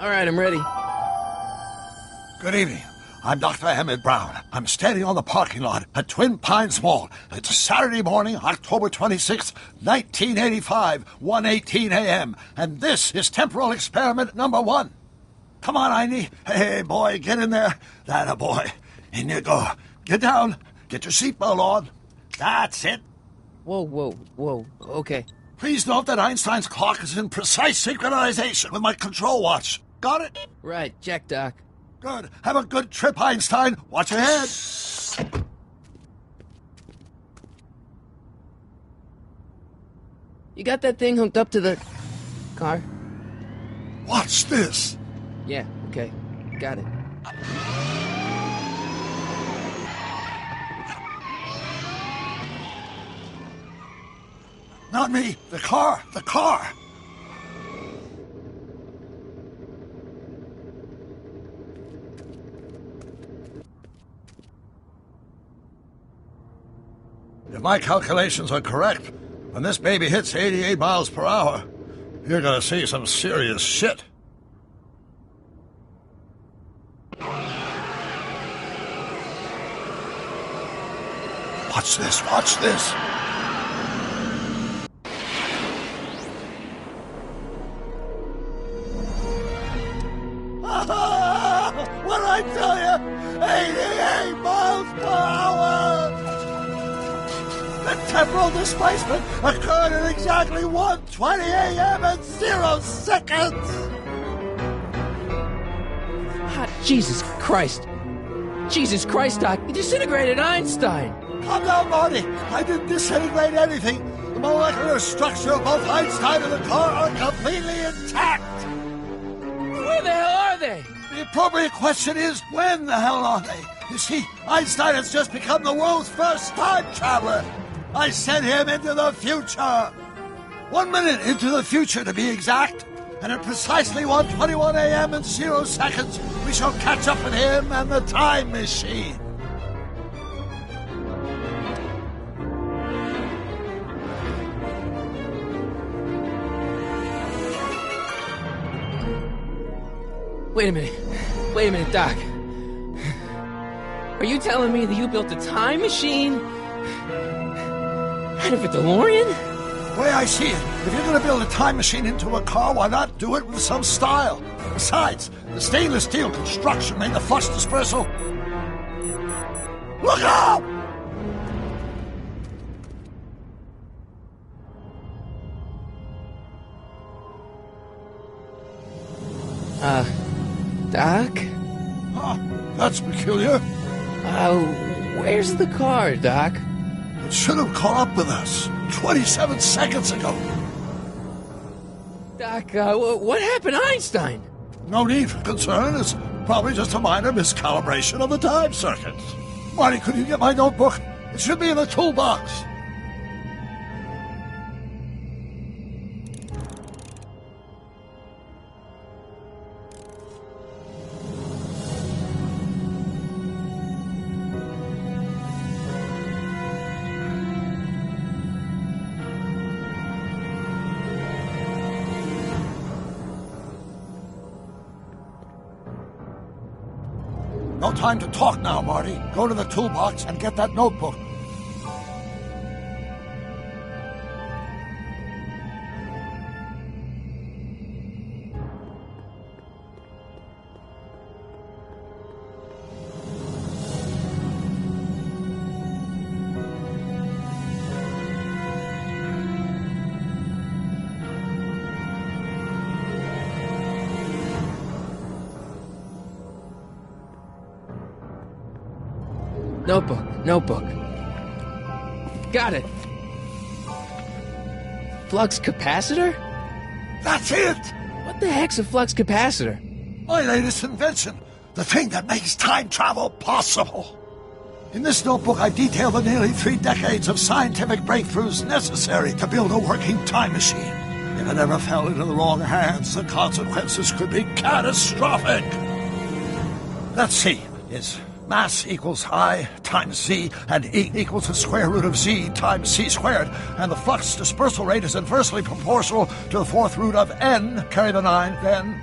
All right, I'm ready. Good evening. I'm Dr. Emmett Brown. I'm standing on the parking lot at Twin Pines Mall. It's Saturday morning, October 26th, 1985, 1:18 a.m., and this is temporal experiment number 1. Come on, Einie. Hey, boy, get in there. That a boy. In you go. Get down. Get your seatbelt on. That's it. Whoa. Okay. Please note that Einstein's clock is in precise synchronization with my control watch. Got it? Right, check, Doc. Good. Have a good trip, Einstein. Watch your head. You got that thing hooked up to the car? Watch this. Yeah, okay. Got it. Not me. The car. If my calculations are correct, when this baby hits 88 miles per hour, you're gonna see some serious shit. Watch this. What did I tell you? 88 miles per hour! The temporal displacement occurred at exactly 1:20 a.m. and 0 seconds! Jesus Christ, Doc. You disintegrated Einstein. Calm down, Marty. I didn't disintegrate anything. The molecular structure of both Einstein and the car are completely intact. Where the hell are they? The appropriate question is, when the hell are they? You see, Einstein has just become the world's first time traveler. I sent him into the future. 1 minute into the future, to be exact. And at precisely 1:21 a.m. and 0 seconds, we shall catch up with him and the time machine. Wait a minute, Doc. Are you telling me that you built a time machine out of a DeLorean? The way I see it, if you're going to build a time machine into a car, why not do it with some style? Besides, the stainless steel construction made the flux dispersal. Look out! Doc? Huh, that's peculiar. Where's the car, Doc? It should have caught up with us 27 seconds ago. Doc, what happened to Einstein? No need for concern. It's probably just a minor miscalibration of the time circuits. Marty, could you get my notebook? It should be in the toolbox. No time to talk now, Marty. Go to the toolbox and get that notebook. Notebook. Got it. Flux capacitor? That's it! What the heck's a flux capacitor? My latest invention. The thing that makes time travel possible. In this notebook, I detail the nearly 3 decades of scientific breakthroughs necessary to build a working time machine. If it ever fell into the wrong hands, the consequences could be catastrophic. Let's see. Is mass equals I times Z, and E equals the square root of Z times C squared, and the flux dispersal rate is inversely proportional to the 4th root of N, carry the 9, then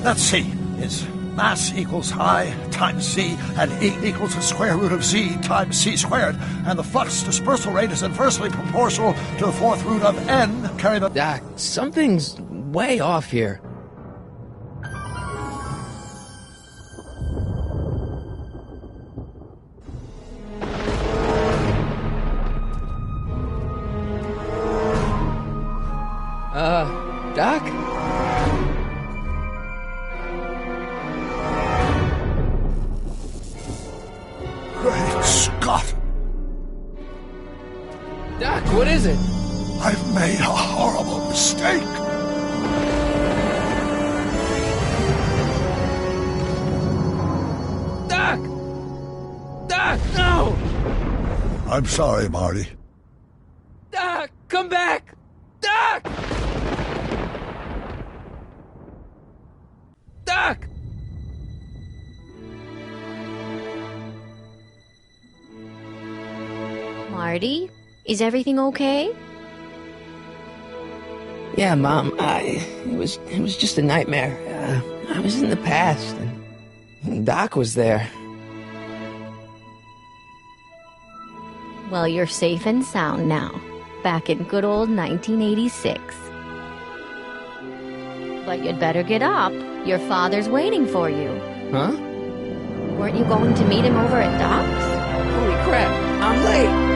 Let's see. Is mass equals I times Z, and E equals the square root of Z times C squared, and the flux dispersal rate is inversely proportional to the fourth root of N. Carry the... Doc, something's way off here. Doc? Great Scott! Doc, what is it? I've made a horrible mistake! Doc! Doc, no! I'm sorry, Marty. Doc, come back! Doc! Doc! Marty, is everything okay? Yeah, Mom, it was just a nightmare. I was in the past, and Doc was there. Well, you're safe and sound now, back in good old 1986. But you'd better get up. Your father's waiting for you. Huh? Weren't you going to meet him over at Doc's? Holy crap, I'm late!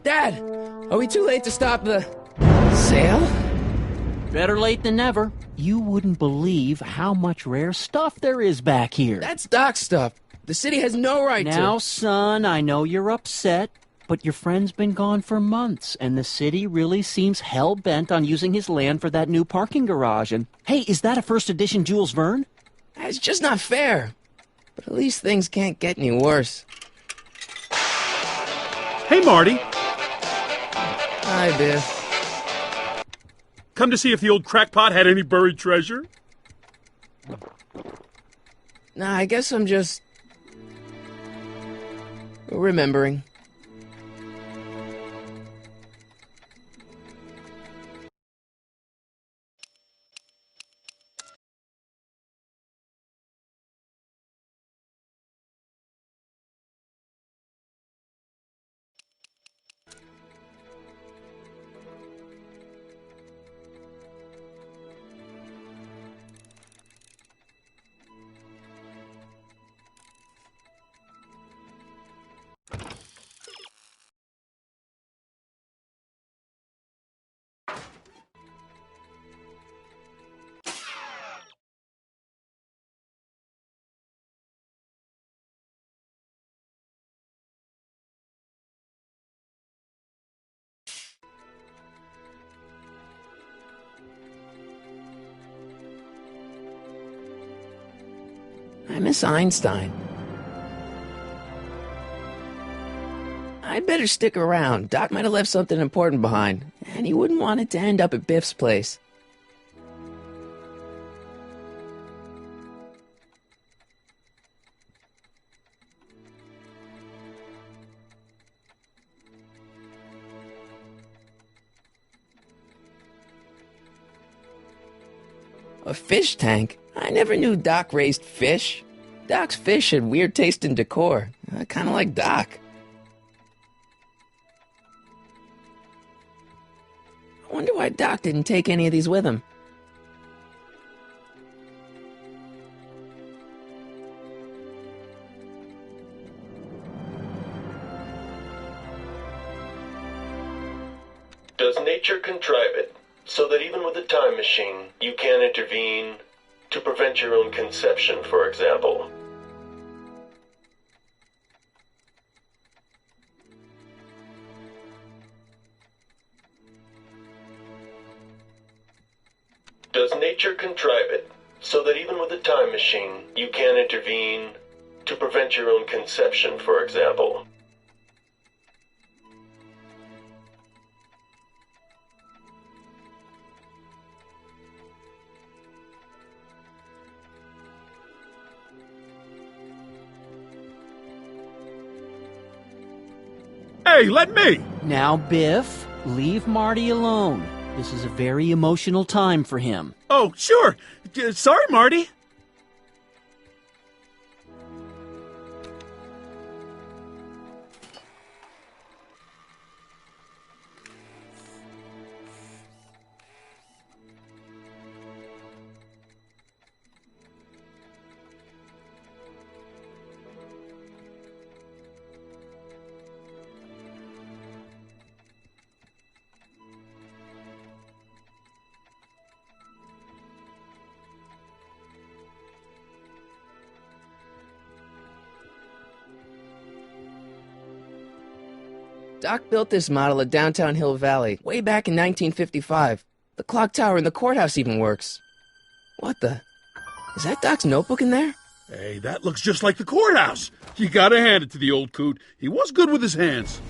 Dad, are we too late to stop the sale? Better late than never. You wouldn't believe how much rare stuff there is back here. That's Doc's stuff. The city has no right to... Now, son, I know you're upset, but your friend's been gone for months, and the city really seems hell-bent on using his land for that new parking garage. And, hey, is that a first edition Jules Verne? It's just not fair. But at least things can't get any worse. Hey, Marty. Hi, Biff. Come to see if the old crackpot had any buried treasure? Nah, I guess I'm just... remembering. I miss Einstein. I'd better stick around. Doc might have left something important behind, and he wouldn't want it to end up at Biff's place. A fish tank? I never knew Doc raised fish. Doc's fish had weird taste and decor. I kind of like Doc. I wonder why Doc didn't take any of these with him. Does nature contrive it so that even with a time machine, you can intervene to prevent your own conception, for example? Does nature contrive it so that even with a time machine, you can intervene to prevent your own conception, for example? Hey, let me! Now, Biff, leave Marty alone. This is a very emotional time for him. Oh, sure. Sorry, Marty. Doc built this model at downtown Hill Valley way back in 1955. The clock tower in the courthouse even works. What the? Is that Doc's notebook in there? Hey, that looks just like the courthouse. You gotta hand it to the old coot. He was good with his hands.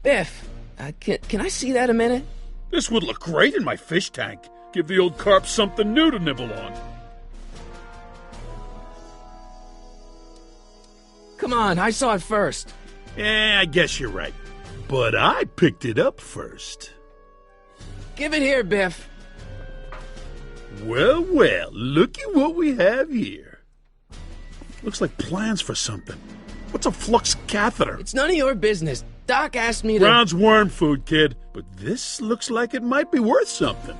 Biff, can I see that a minute? This would look great in my fish tank. Give the old carp something new to nibble on. Come on, I saw it first. Yeah, I guess you're right. But I picked it up first. Give it here, Biff. Well, well, looky what we have here. Looks like plans for something. What's a flux catheter? It's none of your business. Doc asked me to... Brown's worm food, kid. But this looks like it might be worth something.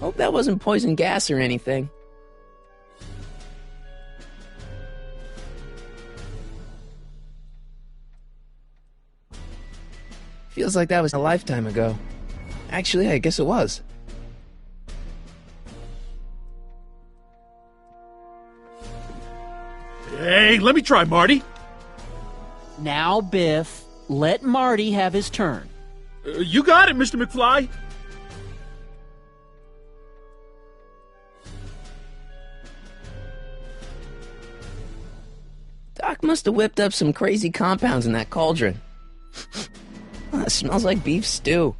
Hope that wasn't poison gas or anything. Feels like that was a lifetime ago. Actually, I guess it was. Hey, let me try, Marty. Now, Biff, let Marty have his turn. You got it, Mr. McFly. Doc must have whipped up some crazy compounds in that cauldron. It smells like beef stew.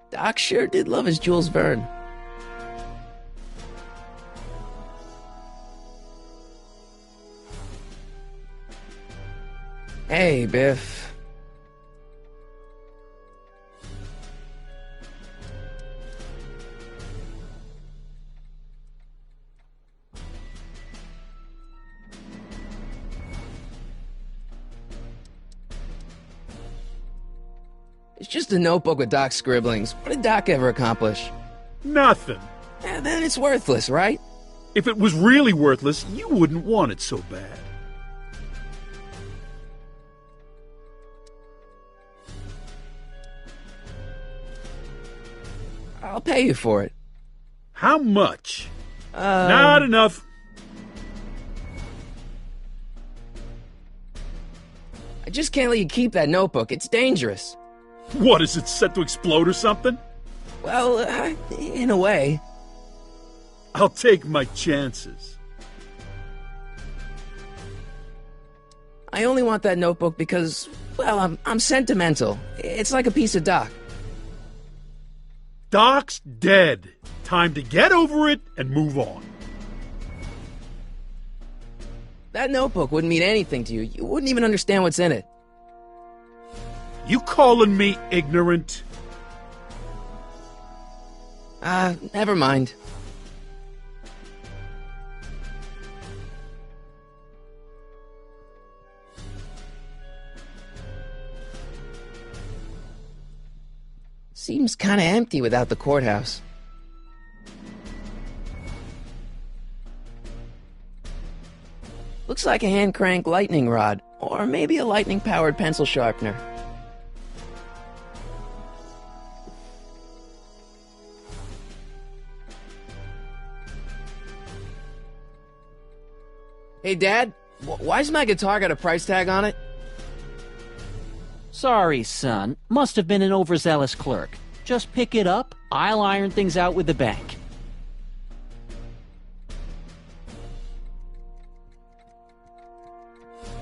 Doc sure did love his Jules Verne. Hey, Biff. It's just a notebook with Doc's scribblings. What did Doc ever accomplish? Nothing. Then it's worthless, right? If it was really worthless, you wouldn't want it so bad. I'll pay you for it. How much? Not enough. I just can't let you keep that notebook. It's dangerous. What, is it set to explode or something? Well, in a way. I'll take my chances. I only want that notebook because, well, I'm sentimental. It's like a piece of Doc. Doc's dead. Time to get over it and move on. That notebook wouldn't mean anything to you. You wouldn't even understand what's in it. You calling me ignorant? Never mind. Seems kinda empty without the courthouse. Looks like a hand-crank lightning rod, or maybe a lightning-powered pencil sharpener. Hey, Dad, why's my guitar got a price tag on it? Sorry, son. Must have been an overzealous clerk. Just pick it up. I'll iron things out with the bank.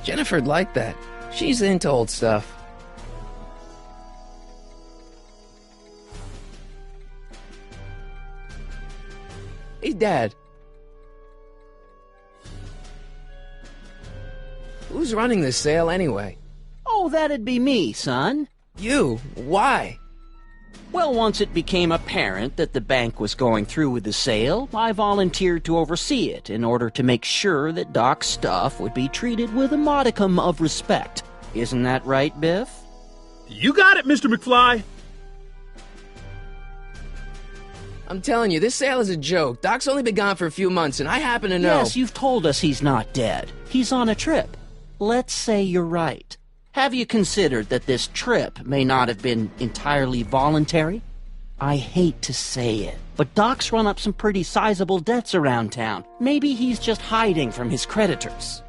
Jennifer'd like that. She's into old stuff. Hey, Dad. Who's running this sale anyway? Oh, that'd be me, son. You? Why? Well, once it became apparent that the bank was going through with the sale, I volunteered to oversee it in order to make sure that Doc's stuff would be treated with a modicum of respect. Isn't that right, Biff? You got it, Mr. McFly. I'm telling you, this sale is a joke. Doc's only been gone for a few months, and I happen to know... Yes, you've told us he's not dead. He's on a trip. Let's say you're right. Have you considered that this trip may not have been entirely voluntary? I hate to say it, but Doc's run up some pretty sizable debts around town. Maybe he's just hiding from his creditors.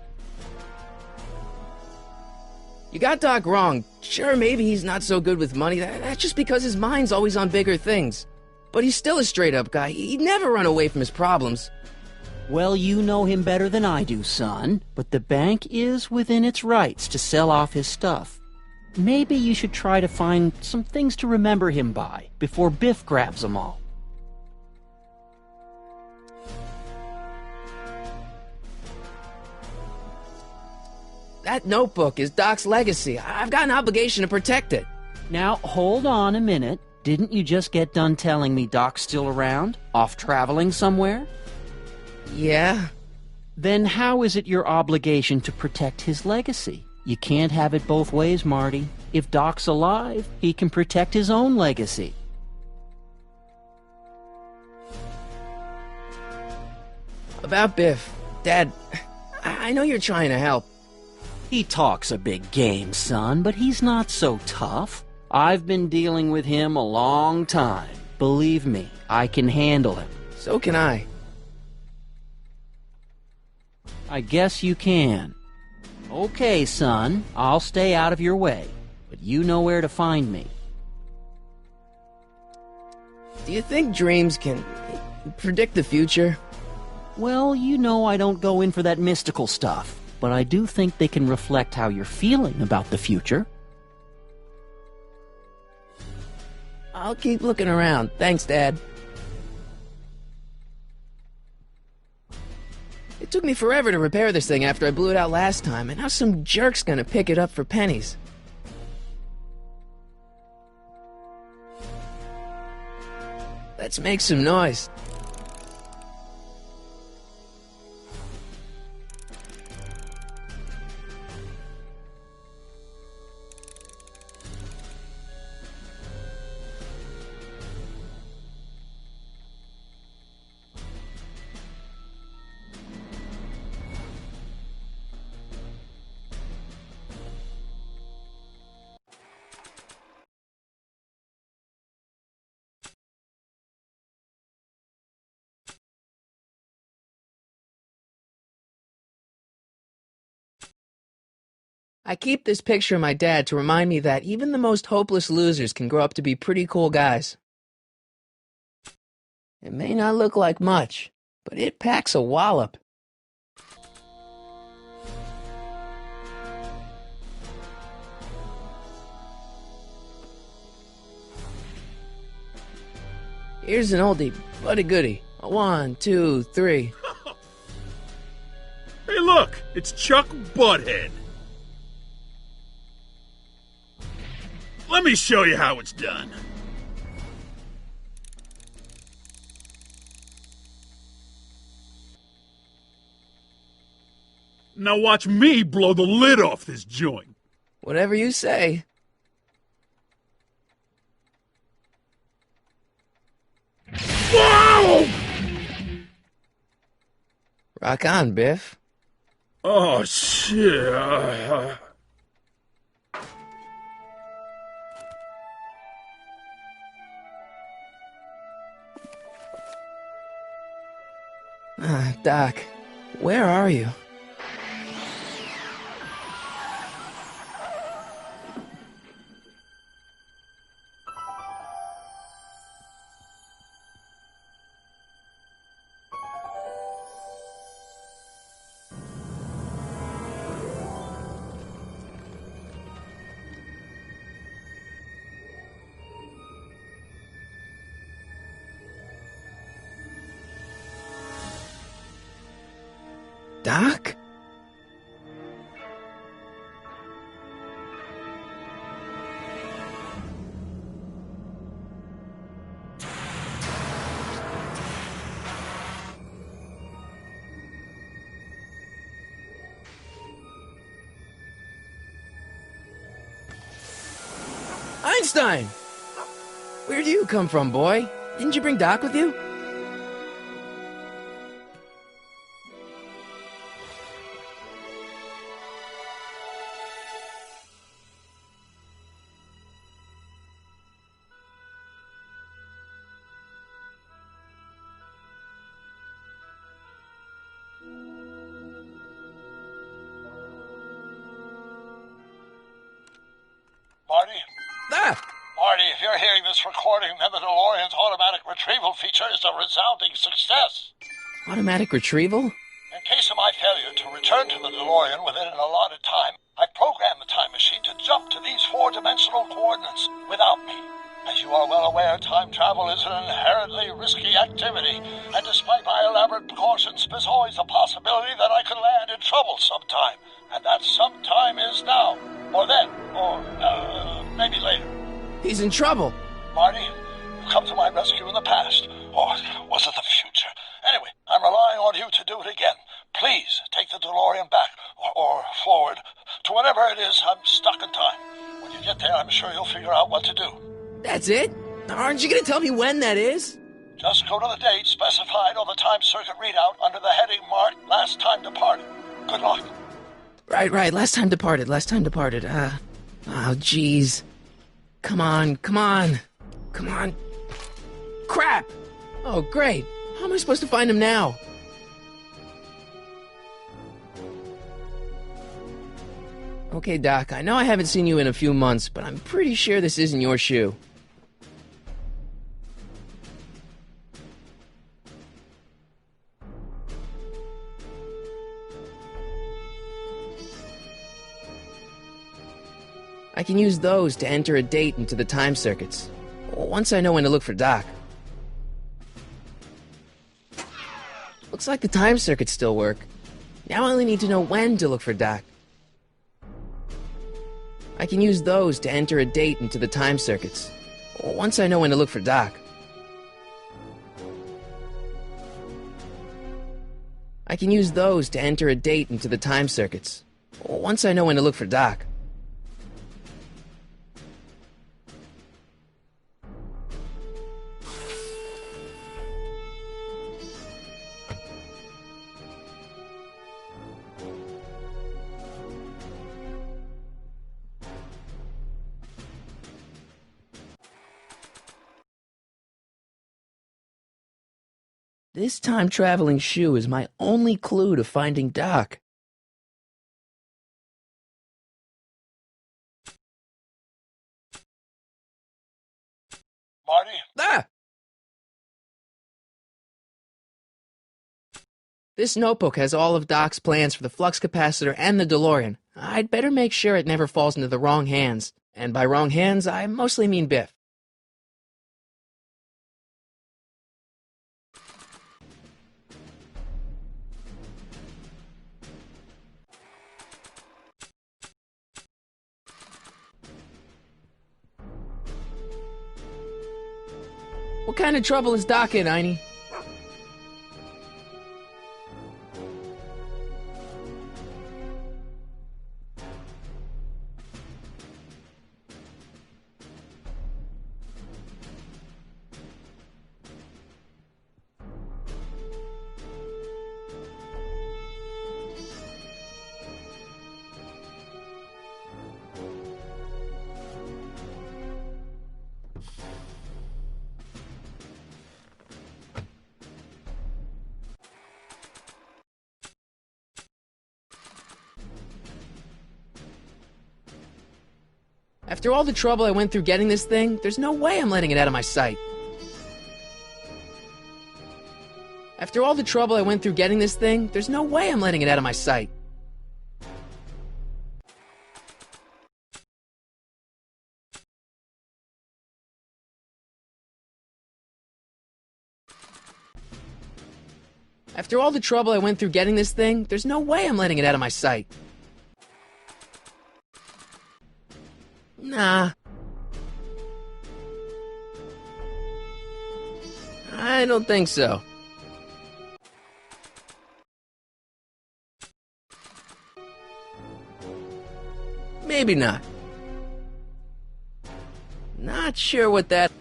You got Doc wrong. Sure, maybe he's not so good with money. That's just because his mind's always on bigger things. But he's still a straight-up guy. He'd never run away from his problems. Well, you know him better than I do, son, but the bank is within its rights to sell off his stuff. Maybe you should try to find some things to remember him by before Biff grabs them all. That notebook is Doc's legacy. I've got an obligation to protect it. Now, hold on a minute. Didn't you just get done telling me Doc's still around? Off traveling somewhere? Yeah? Then how is it your obligation to protect his legacy? You can't have it both ways, Marty. If Doc's alive, he can protect his own legacy. About Biff. Dad, I know you're trying to help. He talks a big game, son, but he's not so tough. I've been dealing with him a long time. Believe me, I can handle him. So can I. I guess you can. Okay, son, I'll stay out of your way, but you know where to find me. Do you think dreams can predict the future? Well, you know I don't go in for that mystical stuff, but I do think they can reflect how you're feeling about the future. I'll keep looking around. Thanks, Dad. It took me forever to repair this thing after I blew it out last time, and now some jerk's gonna pick it up for pennies. Let's make some noise. I keep this picture of my dad to remind me that even the most hopeless losers can grow up to be pretty cool guys. It may not look like much, but it packs a wallop. Here's an oldie, but a goodie. A 1, 2, 3. Hey, look! It's Chuck Butthead. Let me show you how it's done. Now watch me blow the lid off this joint. Whatever you say. Whoa! Rock on, Biff. Oh, shit. Doc, where are you? Doc? Einstein! Where do you come from, boy? Didn't you bring Doc with you? Marty? Ah! Marty, if you're hearing this recording, then the DeLorean's automatic retrieval feature is a resounding success. Automatic retrieval? In case of my failure to return to the DeLorean within an allotted time, I programmed the time machine to jump to these four-dimensional coordinates without me. As you are well aware, time travel is an inherently risky activity, and despite my elaborate precautions, there's always a possibility that I could land in trouble sometime, and that sometime is now, or then, or maybe later. He's in trouble. Marty, you've come to my rescue in the past, or was it the future? Anyway, I'm relying on you to do it again. Please take the DeLorean back, or forward, to whenever it is I'm stuck in time. When you get there, I'm sure you'll figure out what to do. That's it? Aren't you gonna tell me when that is? Just go to the date specified on the time circuit readout under the heading marked Last Time Departed. Good luck. Right. Last time departed. Oh, jeez. Come on. Crap! Oh, great. How am I supposed to find him now? Okay, Doc, I know I haven't seen you in a few months, but I'm pretty sure this isn't your shoe. I can use those to enter a date into the time circuits. Once I know when to look for Doc. Looks like the time circuits still work. Now I only need to know when to look for Doc. I can use those to enter a date into the time circuits. Once I know when to look for Doc. I can use those to enter a date into the time circuits. Once I know when to look for Doc. This time-traveling shoe is my only clue to finding Doc. Marty? Ah! This notebook has all of Doc's plans for the flux capacitor and the DeLorean. I'd better make sure it never falls into the wrong hands. And by wrong hands, I mostly mean Biff. What kind of trouble is Doc in, Einie? After all the trouble I went through getting this thing, there's no way I'm letting it out of my sight. After all the trouble I went through getting this thing, there's no way I'm letting it out of my sight. After all the trouble I went through getting this thing, there's no way I'm letting it out of my sight. Nah. I don't think so. Maybe not. Not sure what that...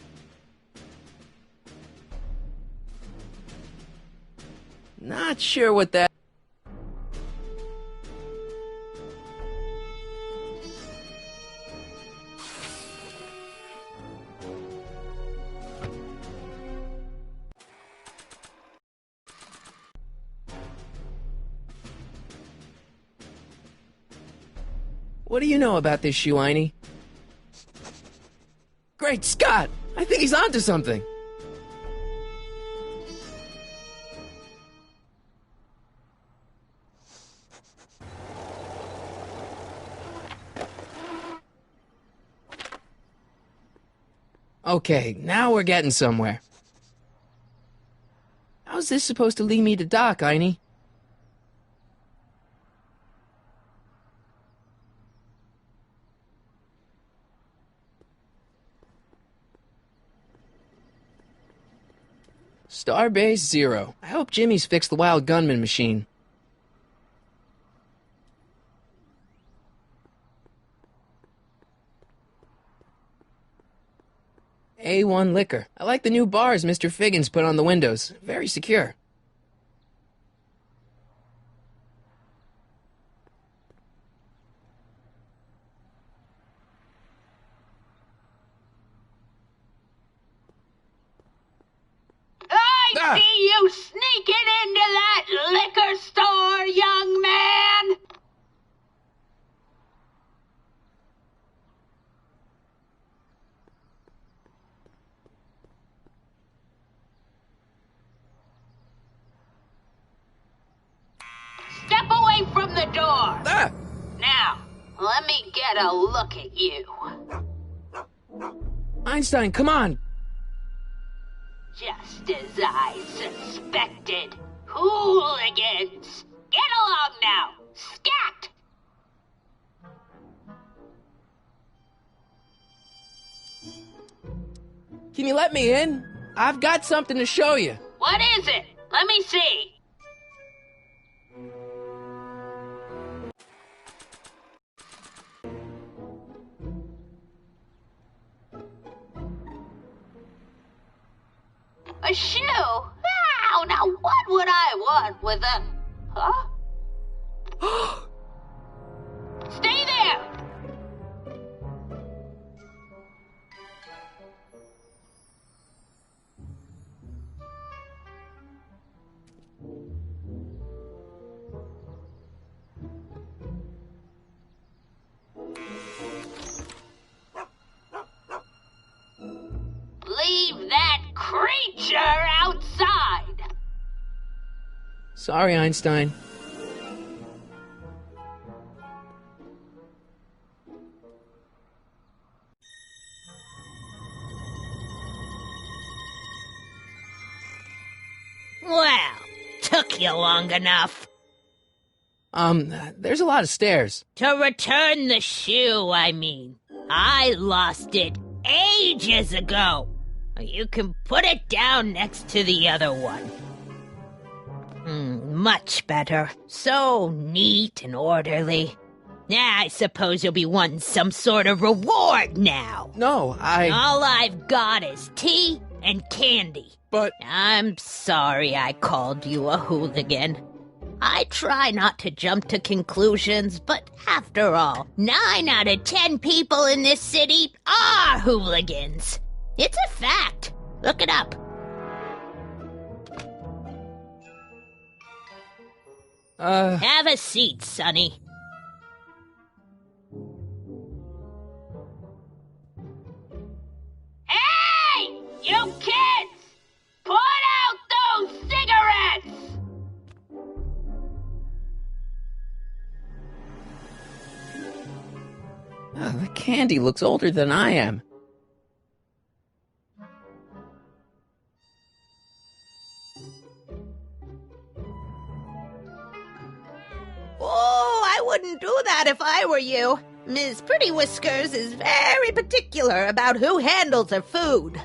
Not sure what that... What do you know about this shoe, Einie? Great Scott! I think he's onto something! Okay, now we're getting somewhere. How's this supposed to lead me to Doc, Einie? Starbase 0. I hope Jimmy's fixed the Wild Gunman machine. A1 Liquor. I like the new bars Mr. Figgins put on the windows. Very secure. I see you sneaking into that liquor store, young man! Step away from the door! Ah! Now, let me get a look at you. Einstein, come on! Just as I suspected. Hooligans! Get along now! Scat! Can you let me in? I've got something to show you. What is it? Let me see. A shoe? Wow, now what would I want with a... Huh? Stay there! Leave that creature outside! Sorry, Einstein. Well, took you long enough. There's a lot of stairs. To return the shoe, I mean. I lost it ages ago. You can put it down next to the other one. Much better. So neat and orderly. I suppose you'll be wanting some sort of reward now. No, All I've got is tea and candy. But... I'm sorry I called you a hooligan. I try not to jump to conclusions, but after all, 9 out of 10 people in this city are hooligans. It's a fact. Look it up. Have a seat, Sonny. Hey! You kids! Put out those cigarettes! The candy looks older than I am. Oh, I wouldn't do that if I were you. Ms. Pretty Whiskers is very particular about who handles her food.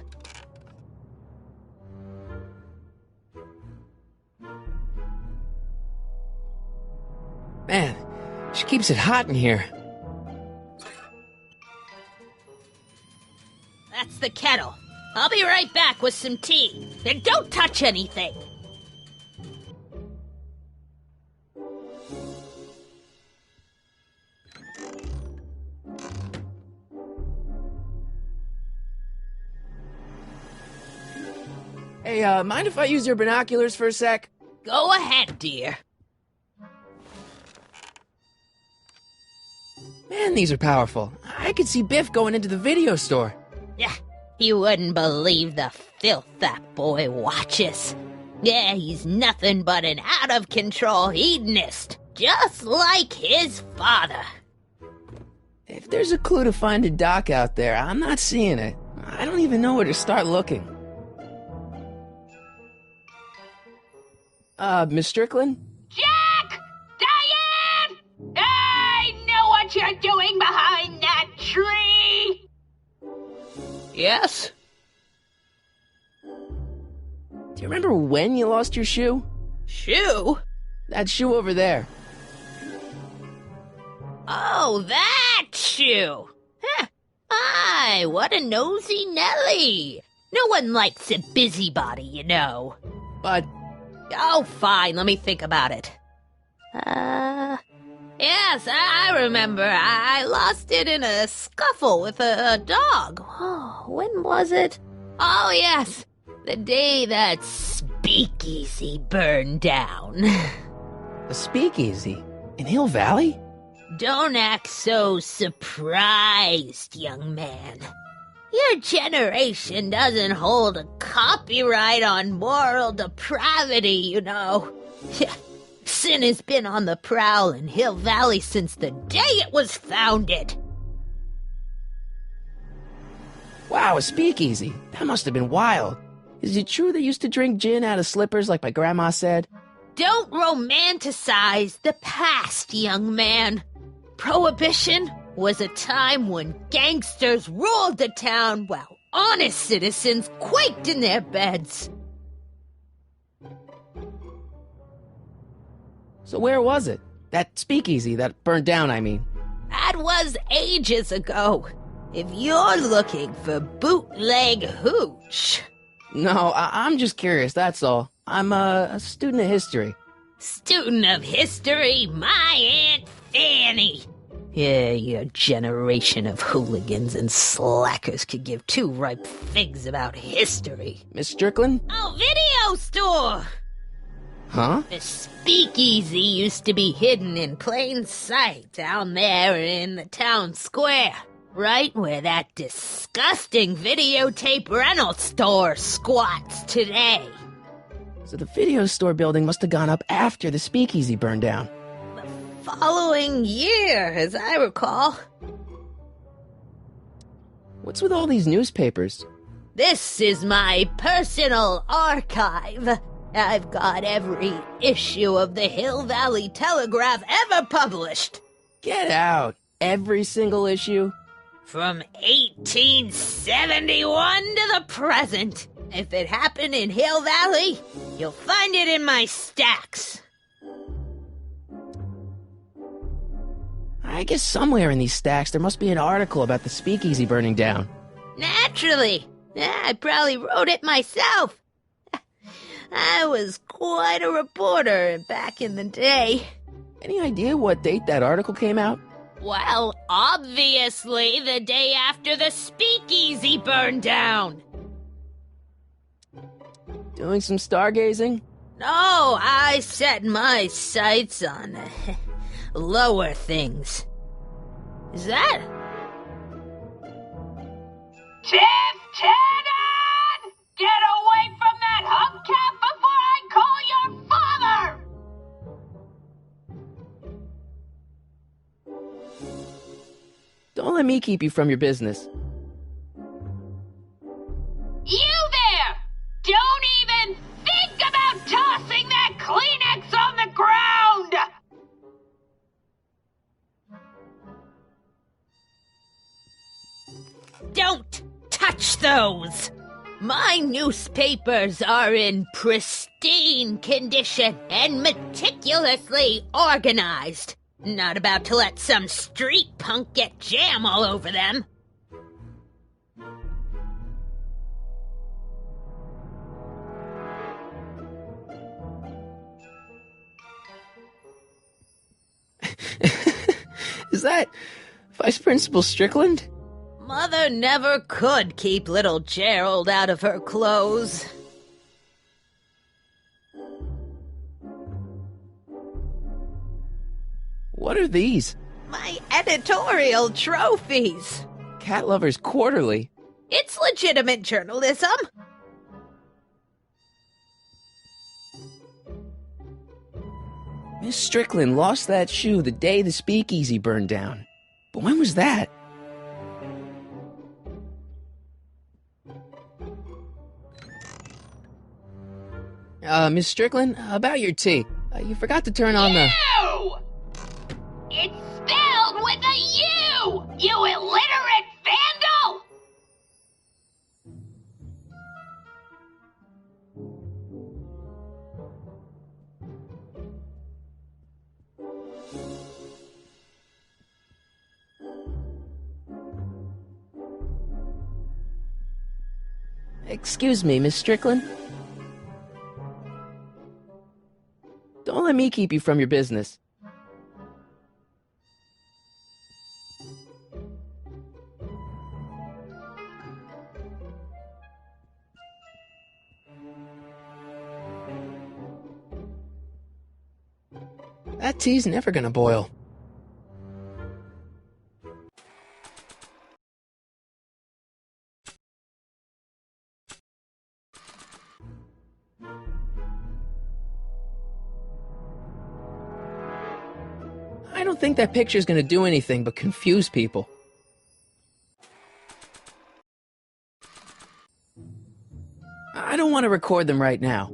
Man, she keeps it hot in here. That's the kettle. I'll be right back with some tea. And don't touch anything. Hey, mind if I use your binoculars for a sec? Go ahead, dear. Man, these are powerful. I could see Biff going into the video store. Yeah, you wouldn't believe the filth that boy watches. Yeah, he's nothing but an out-of-control hedonist, just like his father. If there's a clue to finding Doc out there, I'm not seeing it. I don't even know where to start looking. Miss Strickland? Jack! Diane! I know what you're doing behind that tree! Yes? Do you remember when you lost your shoe? Shoe? That shoe over there. Oh, that shoe! Huh. Aye, what a nosy Nelly! No one likes a busybody, you know. But... Oh, fine, let me think about it. Yes, I remember. I lost it in a scuffle with a dog. Oh, when was it? Oh, yes, the day that speakeasy burned down. A speakeasy? In Hill Valley? Don't act so surprised, young man. Your generation doesn't hold a copyright on moral depravity, you know. Sin has been on the prowl in Hill Valley since the day it was founded. Wow, a speakeasy. That must have been wild. Is it true they used to drink gin out of slippers like my grandma said? Don't romanticize the past, young man. Prohibition was a time when gangsters ruled the town while honest citizens quaked in their beds. So where was it? That speakeasy that burned down, I mean. That was ages ago. If you're looking for bootleg hooch... No, I'm just curious, that's all. I'm a student of history. Student of history? My Aunt Fanny! Yeah, your generation of hooligans and slackers could give two ripe figs about history. Miss Strickland? Oh, video store! Huh? The speakeasy used to be hidden in plain sight down there in the town square. Right where that disgusting videotape rental store squats today. So the video store building must have gone up after the speakeasy burned down. Following year, as I recall. What's with all these newspapers? This is my personal archive. I've got every issue of the Hill Valley Telegraph ever published. Get out! Every single issue? From 1871 to the present. If it happened in Hill Valley, you'll find it in my stacks. I guess somewhere in these stacks there must be an article about the speakeasy burning down. Naturally. I probably wrote it myself. I was quite a reporter back in the day. Any idea what date that article came out? Well, obviously the day after the speakeasy burned down. Doing some stargazing? No, I set my sights on lower things. Is that? Tiff Tannen! Get away from that hubcap before I call your father! Don't let me keep you from your business. You there! Don't even think about tossing that Kleenex on the ground! Don't touch those! My newspapers are in pristine condition and meticulously organized. Not about to let some street punk get jam all over them. Is that Vice Principal Strickland? Mother never could keep little Gerald out of her clothes. What are these? My editorial trophies. Cat Lovers Quarterly. It's legitimate journalism. Miss Strickland lost that shoe the day the speakeasy burned down. But when was that? Miss Strickland, about your tea. You forgot to turn on the... You! It's spelled with a U! You illiterate vandal! Excuse me, Miss Strickland? Don't let me keep you from your business. That tea's never gonna boil. I don't think that picture's gonna do anything but confuse people. I don't want to record them right now.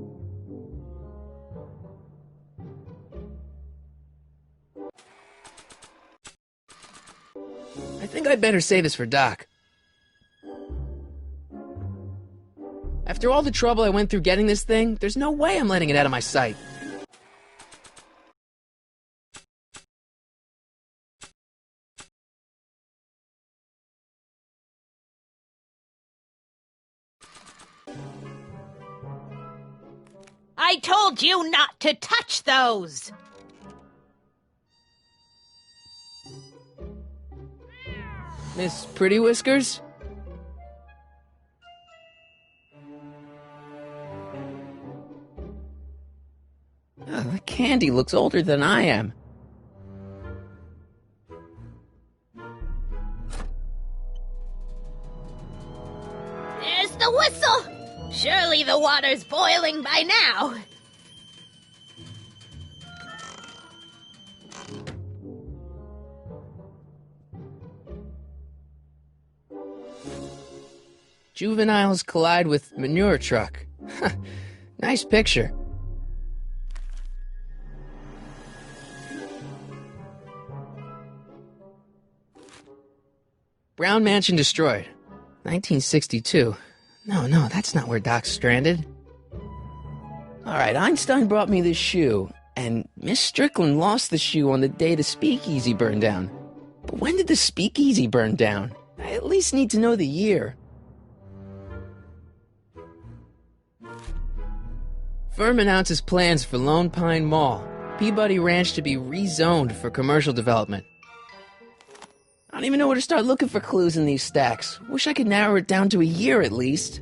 I think I'd better save this for Doc. After all the trouble I went through getting this thing, there's no way I'm letting it out of my sight. I told you not to touch those! Miss Pretty Whiskers? The candy looks older than I am. There's the whistle! Surely the water's boiling by now. Juveniles collide with manure truck. Nice picture. Brown Mansion destroyed. 1962. No, that's not where Doc's stranded. Alright, Einstein brought me this shoe, and Miss Strickland lost the shoe on the day the speakeasy burned down. But when did the speakeasy burn down? I at least need to know the year. Firm announces plans for Lone Pine Mall, Peabody Ranch to be rezoned for commercial development. I don't even know where to start looking for clues in these stacks. Wish I could narrow it down to a year at least.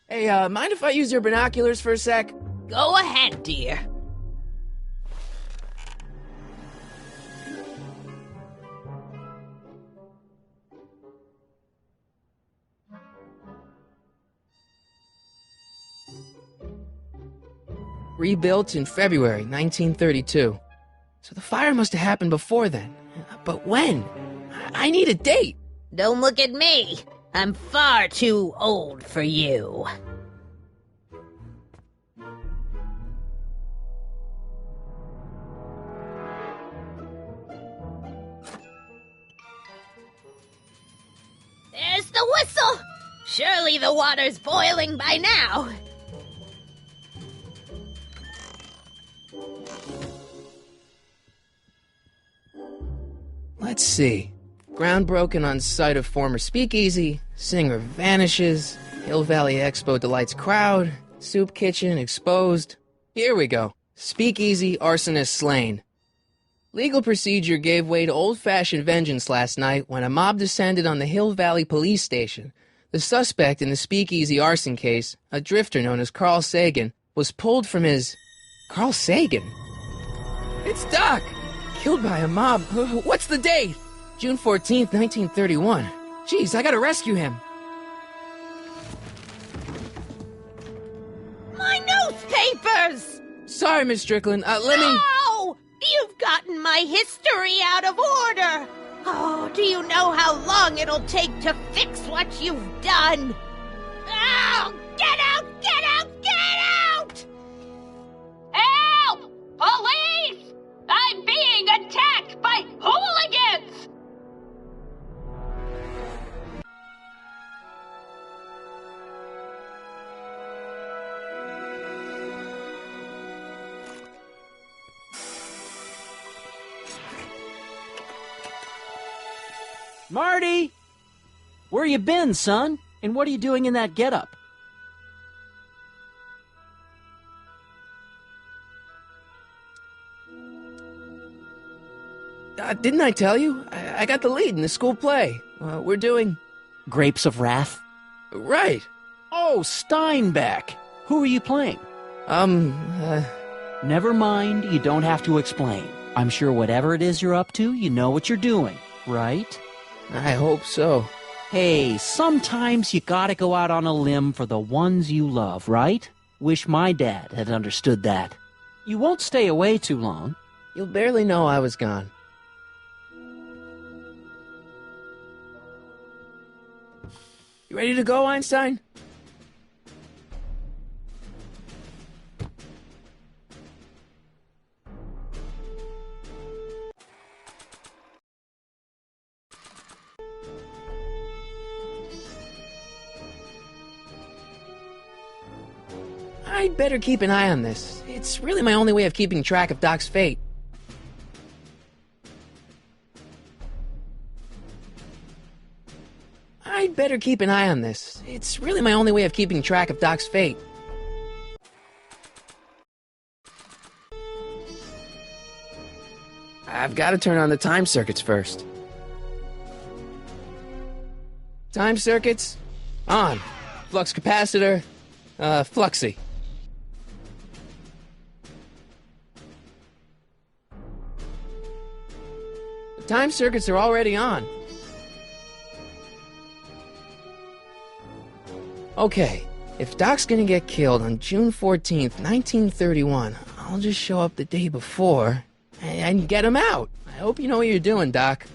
Hey, mind if I use your binoculars for a sec? Go ahead, dear. Rebuilt in February 1932. So the fire must have happened before then. But when? I need a date. Don't look at me. I'm far too old for you. There's the whistle. Surely the water's boiling by now. Let's see. Ground broken on site of former speakeasy, singer vanishes, Hill Valley Expo delights crowd, soup kitchen exposed. Here we go. Speakeasy arsonist slain. Legal procedure gave way to old-fashioned vengeance last night when a mob descended on the Hill Valley Police Station. The suspect in the speakeasy arson case, a drifter known as Carl Sagan, was pulled from his... Carl Sagan? It's Doc! Killed by a mob. What's the date? June 14th, 1931. Jeez, I gotta rescue him. My newspapers! Sorry, Miss Strickland. Let me... No! You've gotten my history out of order! Oh, do you know how long it'll take to fix what you've done? Oh, get out! Get out! Get out! Help! Police! I'm being attacked by hooligans! Marty! Where you been, son? And what are you doing in that getup? Didn't I tell you? I got the lead in the school play. We're doing... Grapes of Wrath? Right. Oh, Steinbeck! Who are you playing? Never mind, you don't have to explain. I'm sure whatever it is you're up to, you know what you're doing, right? I hope so. Hey, sometimes you gotta go out on a limb for the ones you love, right? Wish my dad had understood that. You won't stay away too long. You'll barely know I was gone. You ready to go, Einstein? I'd better keep an eye on this. It's really my only way of keeping track of Doc's fate. I'd better keep an eye on this. It's really my only way of keeping track of Doc's fate. I've got to turn on the time circuits first. Time circuits, on. Flux capacitor, fluxy. The time circuits are already on. Okay, if Doc's gonna get killed on June 14th, 1931, I'll just show up the day before and get him out. I hope you know what you're doing, Doc.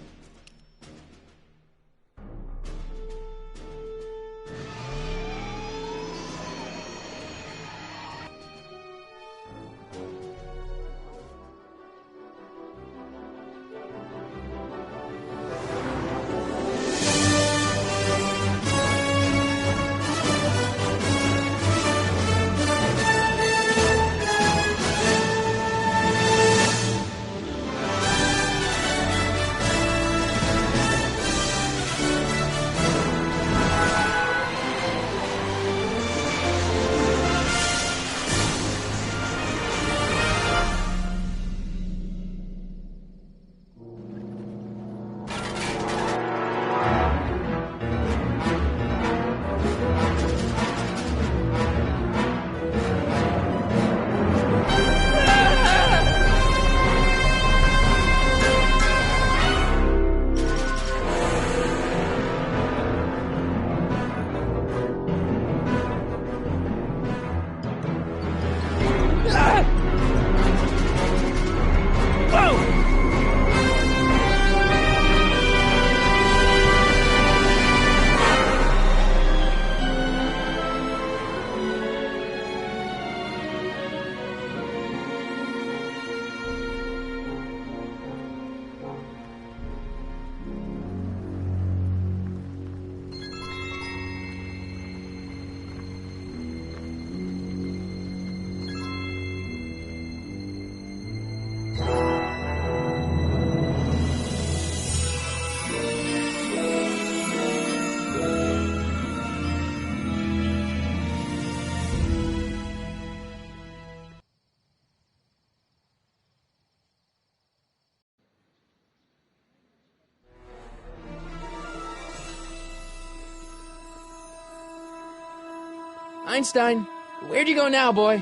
Einstein, where'd you go now, boy?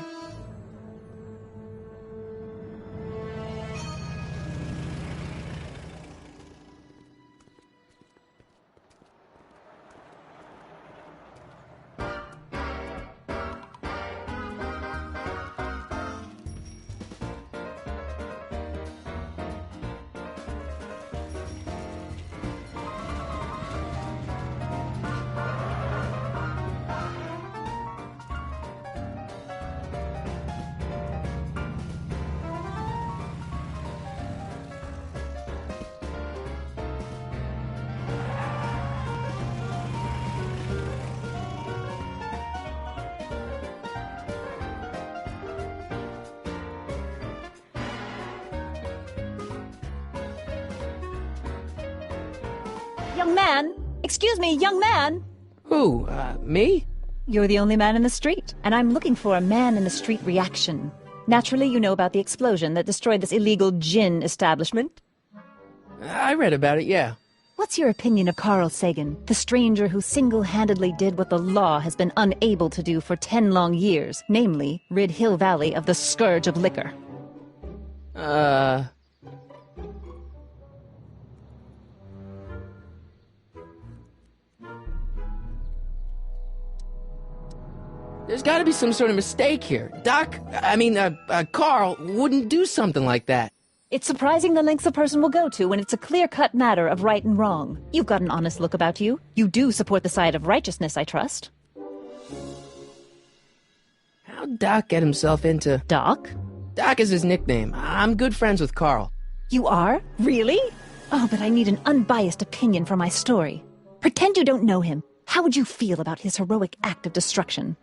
Young man! Excuse me, young man! Who, me? You're the only man in the street, and I'm looking for a man-in-the-street reaction. Naturally, you know about the explosion that destroyed this illegal gin establishment. I read about it, yeah. What's your opinion of Carl Sagan, the stranger who single-handedly did what the law has been unable to do for 10 long years, namely, rid Hill Valley of the scourge of liquor? There's gotta be some sort of mistake here. Carl wouldn't do something like that. It's surprising the lengths a person will go to when it's a clear-cut matter of right and wrong. You've got an honest look about you. You do support the side of righteousness, I trust. How'd Doc get himself into... Doc? Doc is his nickname. I'm good friends with Carl. You are? Really? Oh, but I need an unbiased opinion for my story. Pretend you don't know him. How would you feel about his heroic act of destruction?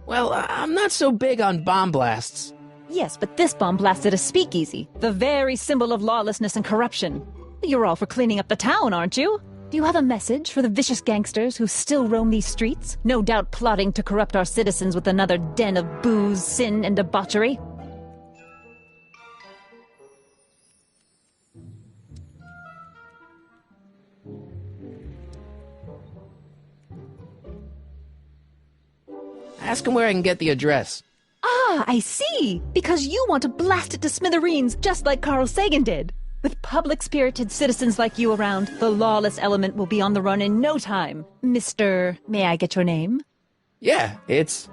Well, I'm not so big on bomb blasts. Yes, but this bomb blasted a speakeasy, the very symbol of lawlessness and corruption. You're all for cleaning up the town, aren't you? Do you have a message for the vicious gangsters who still roam these streets, no doubt plotting to corrupt our citizens with another den of booze, sin, and debauchery? Ask him where I can get the address. Ah, I see! Because you want to blast it to smithereens, just like Carl Sagan did. With public-spirited citizens like you around, the lawless element will be on the run in no time. Mr. May I get your name? Yeah, it's...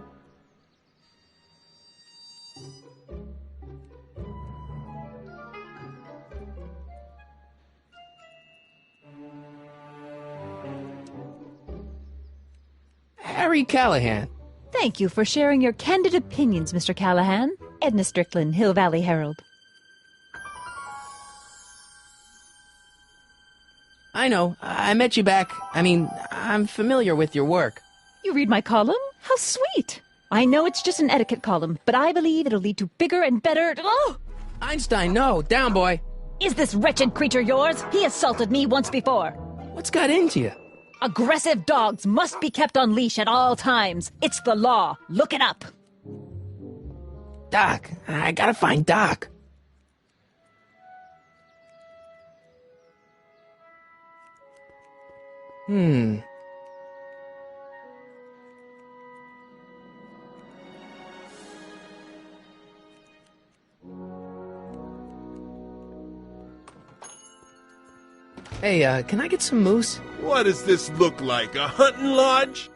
Harry Callahan. Thank you for sharing your candid opinions, Mr. Callahan. Edna Strickland, Hill Valley Herald. I know. I met you back. I'm familiar with your work. You read my column? How sweet! I know it's just an etiquette column, but I believe it'll lead to bigger and better... Oh! Einstein, no. Down, boy. Is this wretched creature yours? He assaulted me once before. What's got into you? Aggressive dogs must be kept on leash at all times. It's the law. Look it up. Doc. I gotta find Doc. Hey, can I get some moose? What does this look like, a hunting lodge?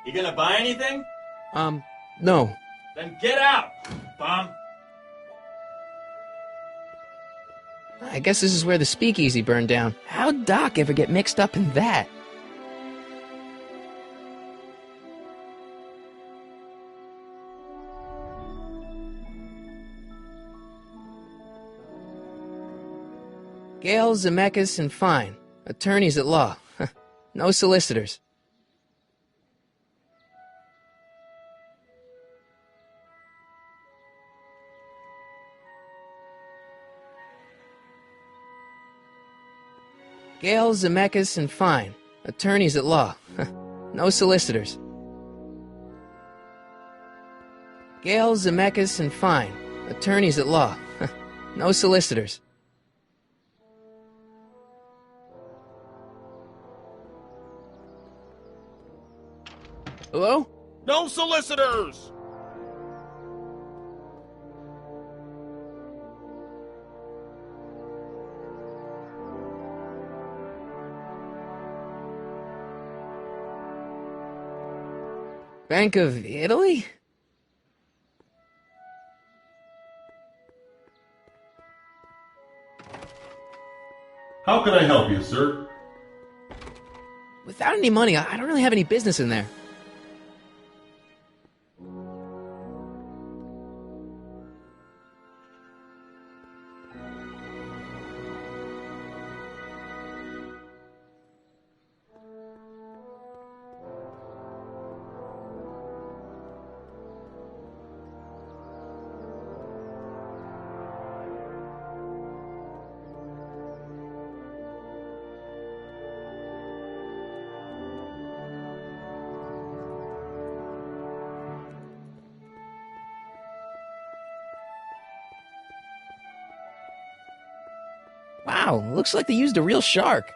You gonna buy anything? No. Then get out, bum! I guess this is where the speakeasy burned down. How'd Doc ever get mixed up in that? Gale, Zemeckis, and Fine. Attorneys at law. No solicitors. Gale, Zemeckis, and Fine, attorneys at law. No solicitors. Gale, Zemeckis, and Fine, attorneys at law. No solicitors. Hello? No solicitors! Bank of Italy? How can I help you, sir? Without any money, I don't really have any business in there. Wow, looks like they used a real shark.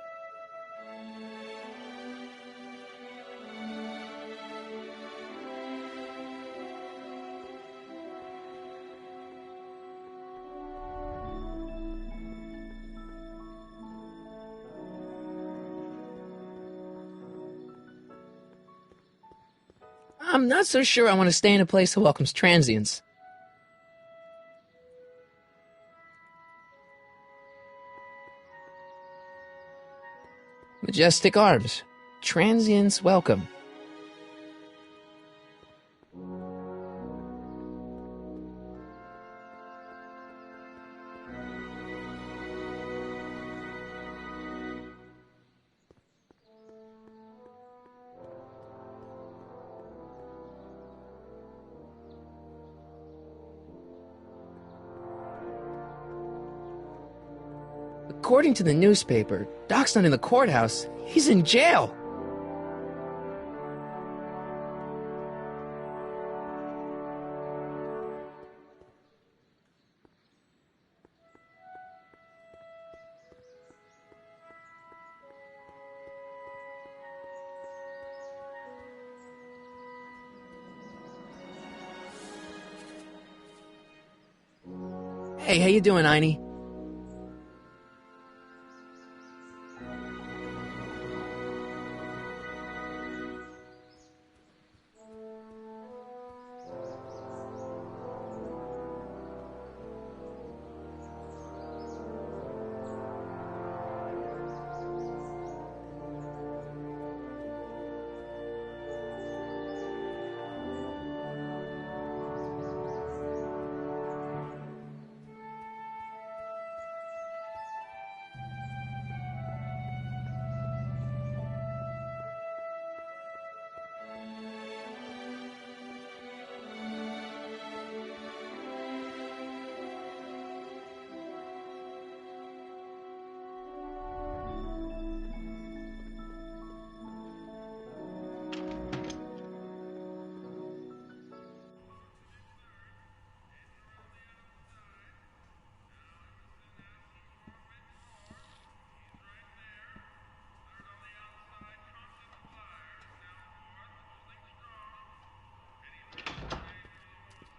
I'm not so sure I want to stay in a place that welcomes transients. Majestic Arms. Transients welcome. According to the newspaper, Doc's not in the courthouse. He's in jail. Hey, how you doing, Einie?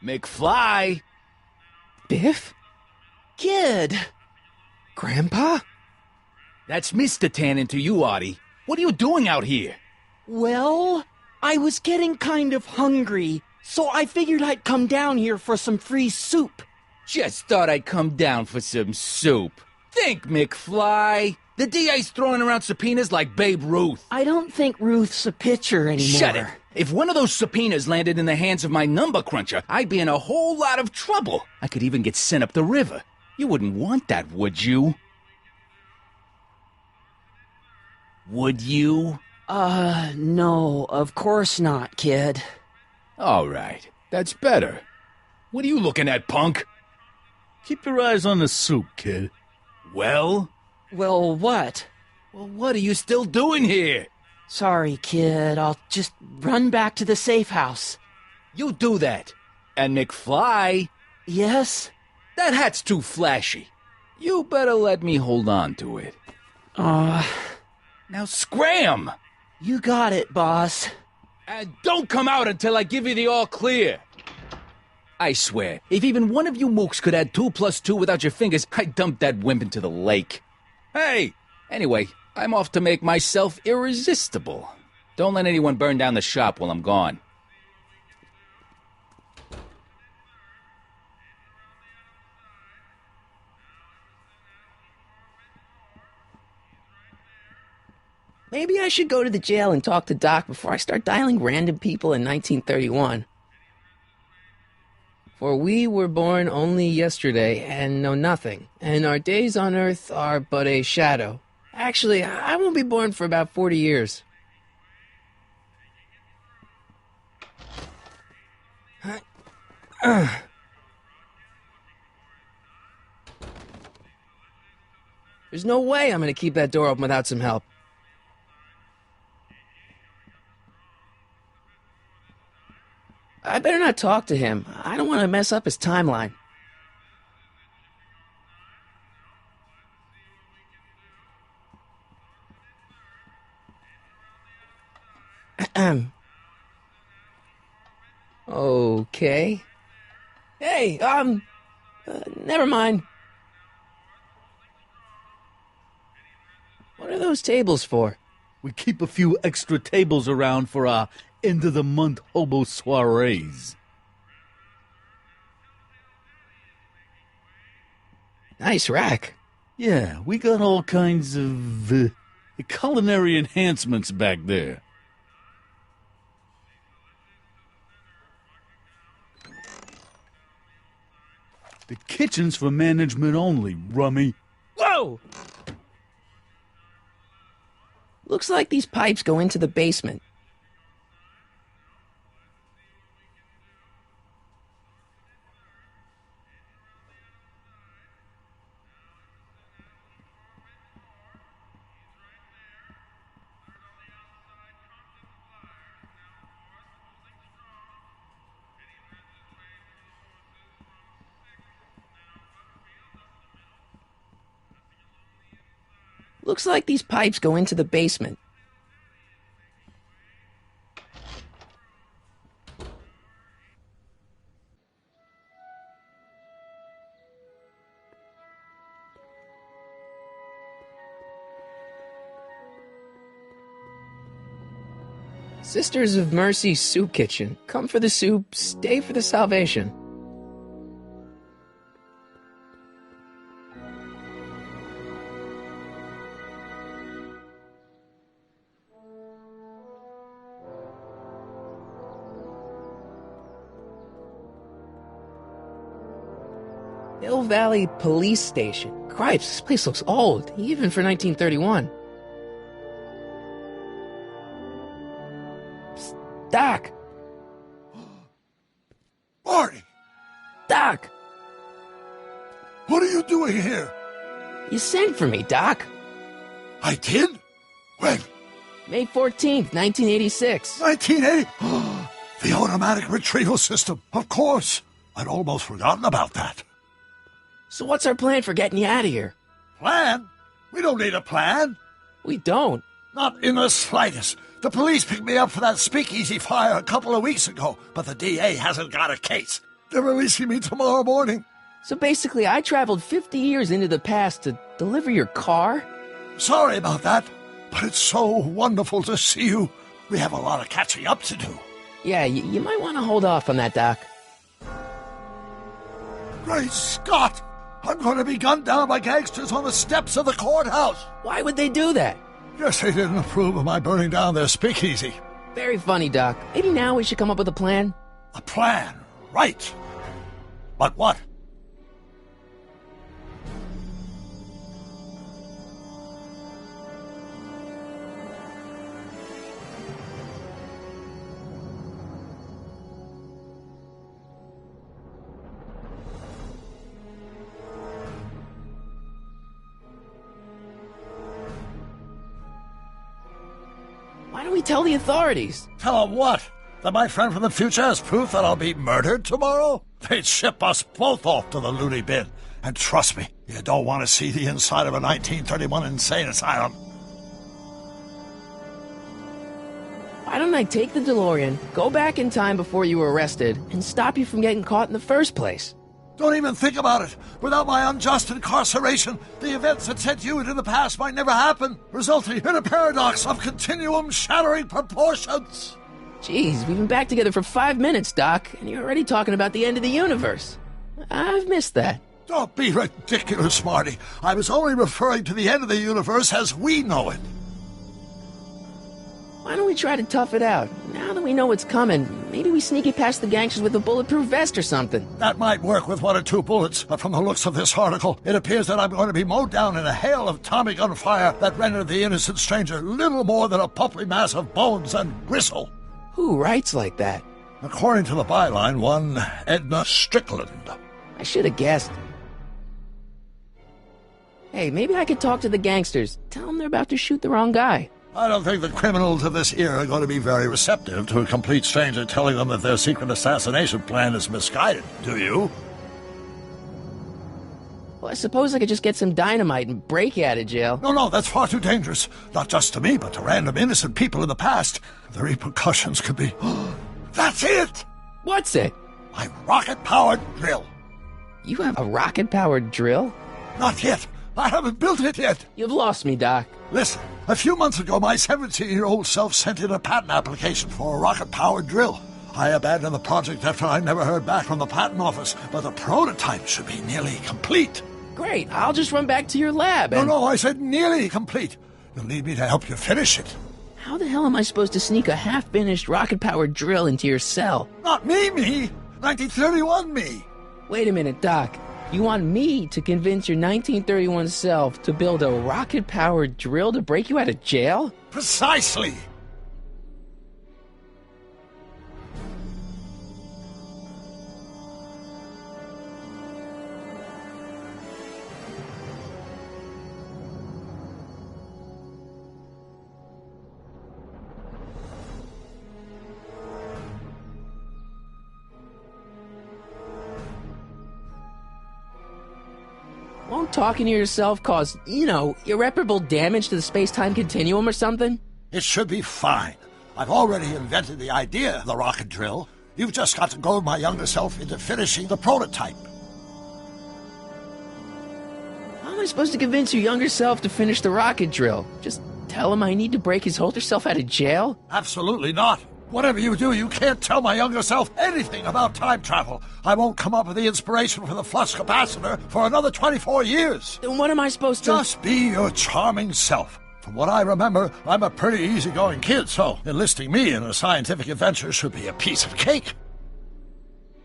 McFly! Biff? Kid! Grandpa? That's Mr. Tannen to you, Artie. What are you doing out here? Well, I was getting kind of hungry, so I figured I'd come down here for some free soup. Just thought I'd come down for some soup. Think, McFly. The DA's throwing around subpoenas like Babe Ruth. I don't think Ruth's a pitcher anymore. Shut it. If one of those subpoenas landed in the hands of my number cruncher, I'd be in a whole lot of trouble. I could even get sent up the river. You wouldn't want that, would you? Would you? No, of course not, kid. All right, that's better. What are you looking at, punk? Keep your eyes on the soup, kid. Well? Well, what? Well, what are you still doing here? Sorry, kid. I'll just run back to the safe house. You do that. And McFly? Yes? That hat's too flashy. You better let me hold on to it. Now scram! You got it, boss. And don't come out until I give you the all clear. I swear, if even one of you mooks could add 2 + 2 without your fingers, I'd dump that wimp into the lake. Hey! Anyway, I'm off to make myself irresistible. Don't let anyone burn down the shop while I'm gone. Maybe I should go to the jail and talk to Doc before I start dialing random people in 1931. For we were born only yesterday and know nothing, and our days on earth are but a shadow. Actually, I won't be born for about 40 years. There's no way I'm going to keep that door open without some help. I better not talk to him. I don't want to mess up his timeline. Okay. Hey, never mind. What are those tables for? We keep a few extra tables around for our end-of-the-month hobo soirees. Nice rack. Yeah, we got all kinds of culinary enhancements back there. The kitchen's for management only, rummy. Whoa! Looks like these pipes go into the basement. Looks like these pipes go into the basement. Sisters of Mercy Soup Kitchen. Come for the soup, stay for the salvation. Hill Valley Police Station. Cripes, this place looks old, even for 1931. Psst, Doc! Marty! Doc! What are you doing here? You sent for me, Doc. I did? When? May 14th, 1986. 1980? The automatic retrieval system. Of course. I'd almost forgotten about that. So what's our plan for getting you out of here? Plan? We don't need a plan. We don't. Not in the slightest. The police picked me up for that speakeasy fire a couple of weeks ago, but the DA hasn't got a case. They're releasing me tomorrow morning. So basically, I traveled 50 years into the past to deliver your car? Sorry about that, but it's so wonderful to see you. We have a lot of catching up to do. Yeah, you might want to hold off on that, Doc. Great Scott! I'm going to be gunned down by gangsters on the steps of the courthouse. Why would they do that? Guess they didn't approve of my burning down their speakeasy. Very funny, Doc. Maybe now we should come up with a plan. A plan, right. But what? Why don't we tell the authorities? Tell them what? That my friend from the future has proof that I'll be murdered tomorrow? They'd ship us both off to the loony bin. And trust me, you don't want to see the inside of a 1931 insane asylum. Why don't I take the DeLorean, go back in time before you were arrested, and stop you from getting caught in the first place? Don't even think about it. Without my unjust incarceration, the events that sent you into the past might never happen, resulting in a paradox of continuum-shattering proportions. Jeez, we've been back together for 5 minutes, Doc, and you're already talking about the end of the universe. I've missed that. Don't be ridiculous, Marty. I was only referring to the end of the universe as we know it. Why don't we try to tough it out? Now that we know what's coming, maybe we sneak it past the gangsters with a bulletproof vest or something. That might work with 1 or 2 bullets, but from the looks of this article, it appears that I'm going to be mowed down in a hail of Tommy gun fire that rendered the innocent stranger little more than a pulpy mass of bones and gristle. Who writes like that? According to the byline, one Edna Strickland. I should have guessed. Hey, maybe I could talk to the gangsters. Tell them they're about to shoot the wrong guy. I don't think the criminals of this era are going to be very receptive to a complete stranger telling them that their secret assassination plan is misguided, do you? Well, I suppose I could just get some dynamite and break you out of jail. No, that's far too dangerous. Not just to me, but to random innocent people in the past. The repercussions could be... That's it! What's it? My rocket-powered drill. You have a rocket-powered drill? Not yet. I haven't built it yet. You've lost me, Doc. Listen, a few months ago, my 17-year-old self sent in a patent application for a rocket-powered drill. I abandoned the project after I never heard back from the patent office, but the prototype should be nearly complete. Great, I'll just run back to your lab and... No, I said nearly complete. You'll need me to help you finish it. How the hell am I supposed to sneak a half-finished rocket-powered drill into your cell? Not me! 1931 me! Wait a minute, Doc. You want me to convince your 1931 self to build a rocket-powered drill to break you out of jail? Precisely! Won't talking to yourself cause, irreparable damage to the space-time continuum or something? It should be fine. I've already invented the idea of the rocket drill. You've just got to goad my younger self into finishing the prototype. How am I supposed to convince your younger self to finish the rocket drill? Just tell him I need to break his older self out of jail? Absolutely not. Whatever you do, you can't tell my younger self anything about time travel. I won't come up with the inspiration for the flux capacitor for another 24 years. Then what am I supposed to... Just be your charming self. From what I remember, I'm a pretty easygoing kid, so enlisting me in a scientific adventure should be a piece of cake.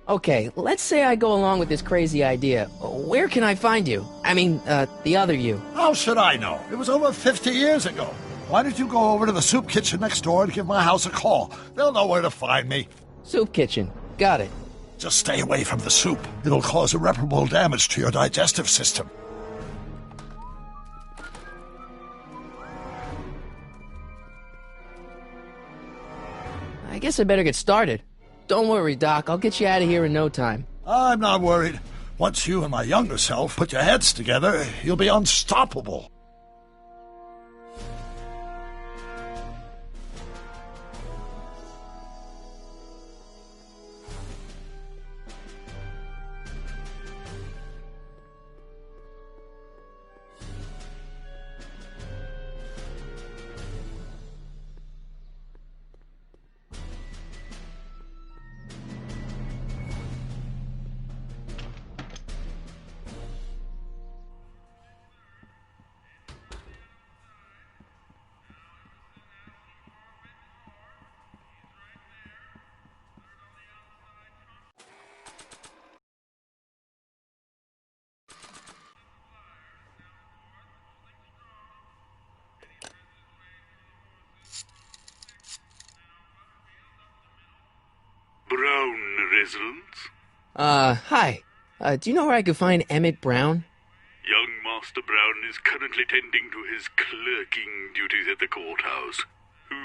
Okay, let's say I go along with this crazy idea. Where can I find you? I mean, the other you. How should I know? It was over 50 years ago. Why don't you go over to the soup kitchen next door and give my house a call? They'll know where to find me. Soup kitchen. Got it. Just stay away from the soup. It'll cause irreparable damage to your digestive system. I guess I better get started. Don't worry, Doc. I'll get you out of here in no time. I'm not worried. Once you and my younger self put your heads together, you'll be unstoppable. Brown residence? Hi. Do you know where I could find Emmett Brown? Young Master Brown is currently tending to his clerking duties at the courthouse. Who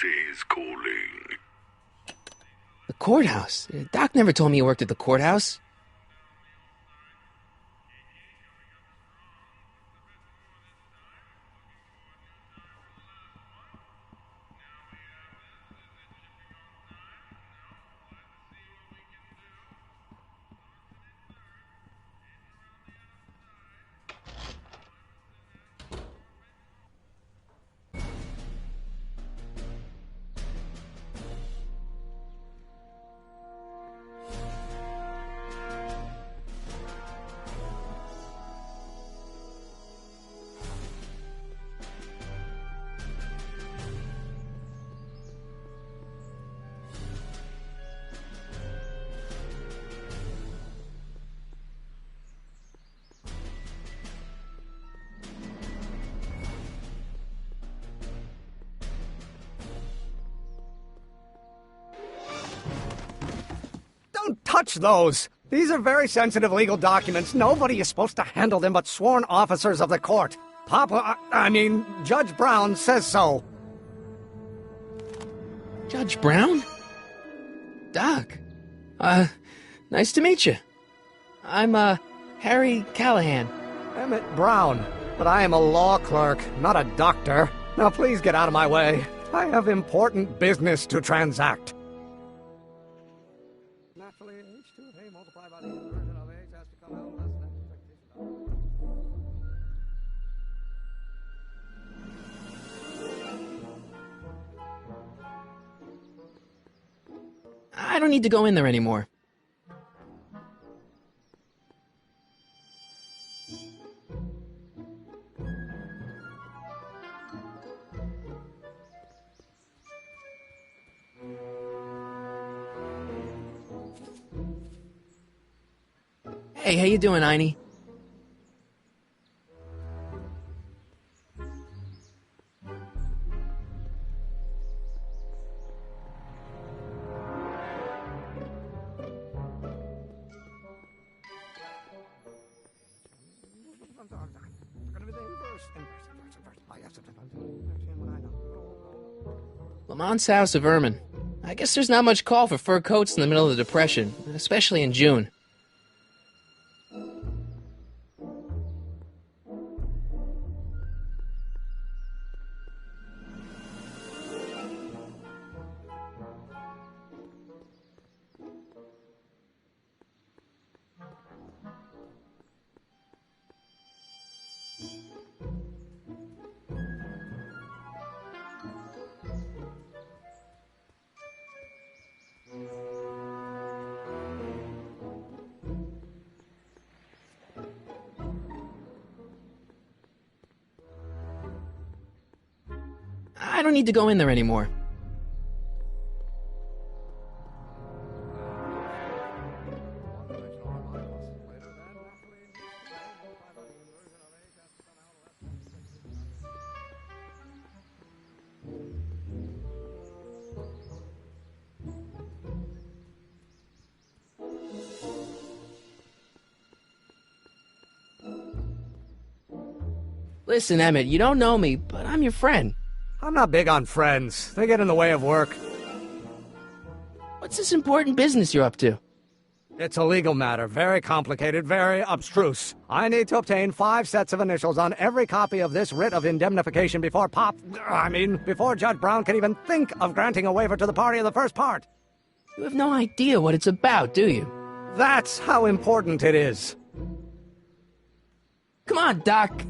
is calling. The courthouse? Doc never told me you worked at the courthouse. Don't touch those! These are very sensitive legal documents. Nobody is supposed to handle them but sworn officers of the court. Judge Brown says so. Judge Brown? Doc. Nice to meet you. I'm, Harry Callahan. Emmett Brown. But I am a law clerk, not a doctor. Now please get out of my way. I have important business to transact. Naturally, H2 of A multiplied by the inversion of H has to come out less than I don't need to go in there anymore. Hey, how you doing, Einie? Lamont's House of Ermine. I guess there's not much call for fur coats in the middle of the Depression, especially in June. I don't need to go in there anymore. Listen, Emmett, you don't know me, but I'm your friend. I'm not big on friends. They get in the way of work. What's this important business you're up to? It's a legal matter. Very complicated, very abstruse. I need to obtain 5 sets of initials on every copy of this writ of indemnification before before Judge Brown can even think of granting a waiver to the party of the first part. You have no idea what it's about, do you? That's how important it is. Come on, Doc.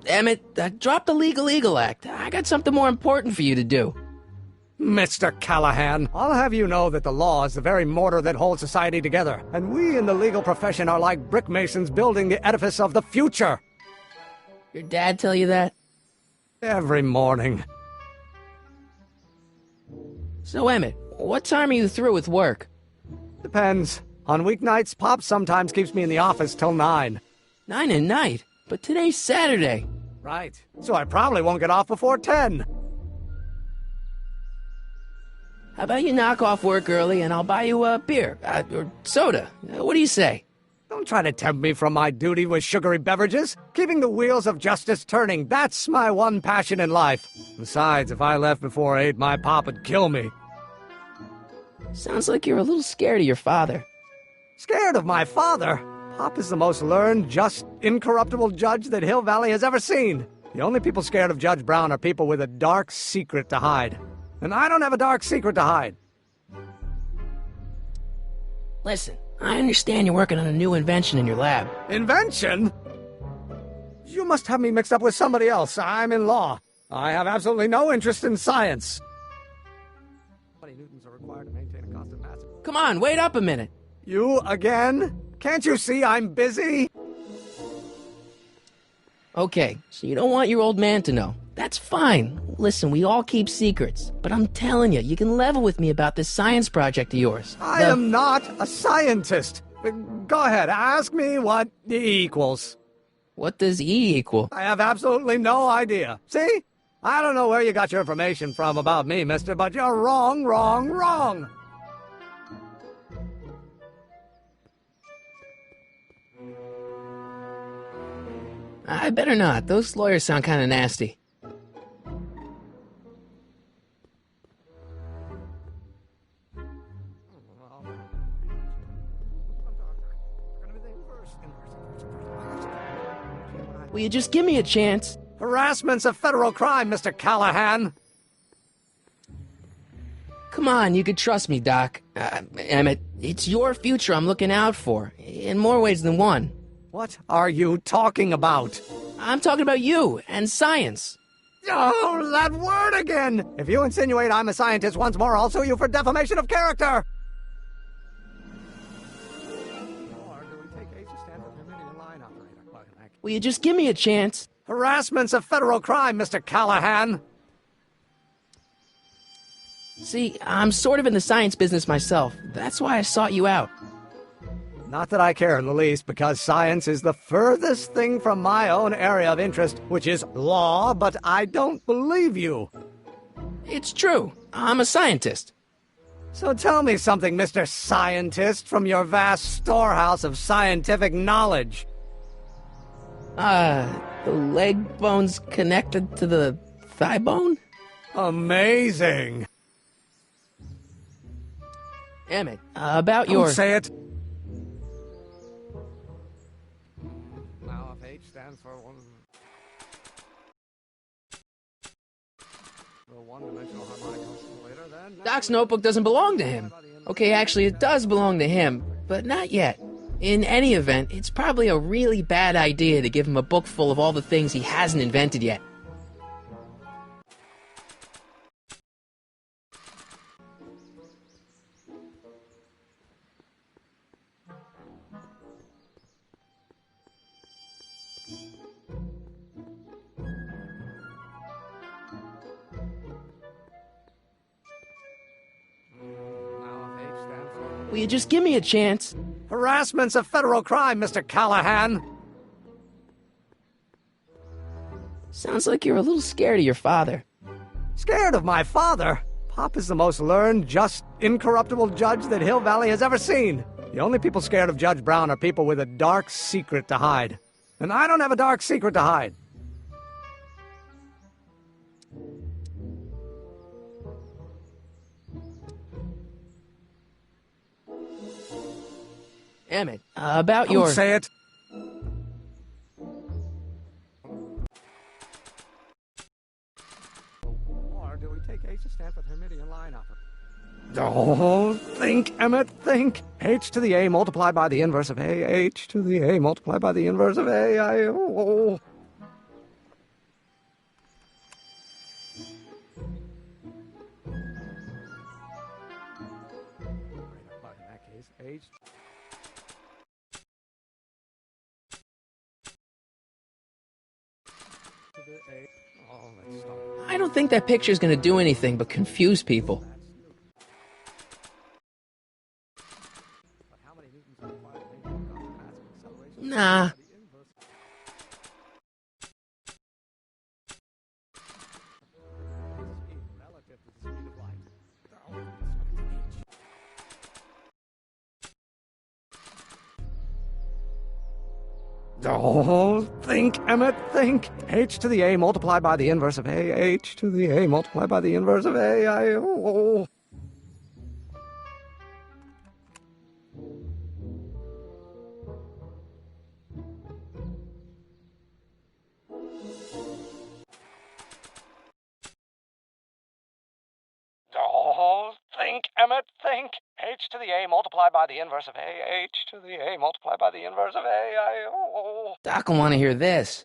Emmett, drop the Legal Eagle Act. I got something more important for you to do. Mr. Callahan, I'll have you know that the law is the very mortar that holds society together, and we in the legal profession are like brick masons building the edifice of the future. Your dad tell you that? Every morning. So, Emmett, what time are you through with work? Depends. On weeknights, Pop sometimes keeps me in the office till 9. 9 at night? But today's Saturday. Right. So I probably won't get off before 10. How about you knock off work early and I'll buy you a beer, or soda. What do you say? Don't try to tempt me from my duty with sugary beverages. Keeping the wheels of justice turning, that's my one passion in life. Besides, if I left before 8, my pop would kill me. Sounds like you're a little scared of your father. Scared of my father? Pop is the most learned, just, incorruptible judge that Hill Valley has ever seen. The only people scared of Judge Brown are people with a dark secret to hide. And I don't have a dark secret to hide. Listen, I understand you're working on a new invention in your lab. Invention? You must have me mixed up with somebody else. I'm in law. I have absolutely no interest in science. How many newtons are required to maintain a constant mass? Come on, wait up a minute. You again? Can't you see I'm busy? Okay, so you don't want your old man to know. That's fine. Listen, we all keep secrets. But I'm telling you, you can level with me about this science project of yours. I am not a scientist. Go ahead, ask me what E equals. What does E equal? I have absolutely no idea. See? I don't know where you got your information from about me, mister, but you're wrong, wrong, wrong. I better not. Those lawyers sound kind of nasty. Will you just give me a chance? Harassment's a federal crime, Mr. Callahan. Come on, you could trust me, Doc. Emmett, it's your future I'm looking out for, in more ways than one. What are you talking about? I'm talking about you and science. Oh, that word again! If you insinuate I'm a scientist once more, I'll sue you for defamation of character! Will you just give me a chance? Harassment's a federal crime, Mr. Callahan. See, I'm sort of in the science business myself. That's why I sought you out. Not that I care in the least, because science is the furthest thing from my own area of interest, which is law, but I don't believe you. It's true. I'm a scientist. So tell me something, Mr. Scientist, from your vast storehouse of scientific knowledge. The leg bone's connected to the thigh bone? Amazing. Emmett, about your... Don't say it. Now, if H stands for the one-dimensional harmonic oscillator, then... Doc's notebook doesn't belong to him. Okay, actually, it does belong to him, but not yet. In any event, it's probably a really bad idea to give him a book full of all the things he hasn't invented yet. Will you just give me a chance? Harassment's a federal crime, Mr. Callahan. Sounds like you're a little scared of your father. Scared of my father? Pop is the most learned, just, incorruptible judge that Hill Valley has ever seen. The only people scared of Judge Brown are people with a dark secret to hide. And I don't have a dark secret to hide. Emmett, about Don't your... say it. Or do we take H to stand for the Hermitian line operator? Don't think, Emmett, think. H to the A multiplied by the inverse of A. H to the A multiplied by the inverse of A. Oh. In that case, H... I don't think that picture's gonna do anything but confuse people. Nah. Oh, think, Emmett, think. H to the A multiplied by the inverse of A. H to the A multiplied by the inverse of A. Oh. Oh, think, Emmett, think. H to the A multiplied by the inverse of A. H to the A multiplied by the inverse of A. Oh. Doc will want to hear this.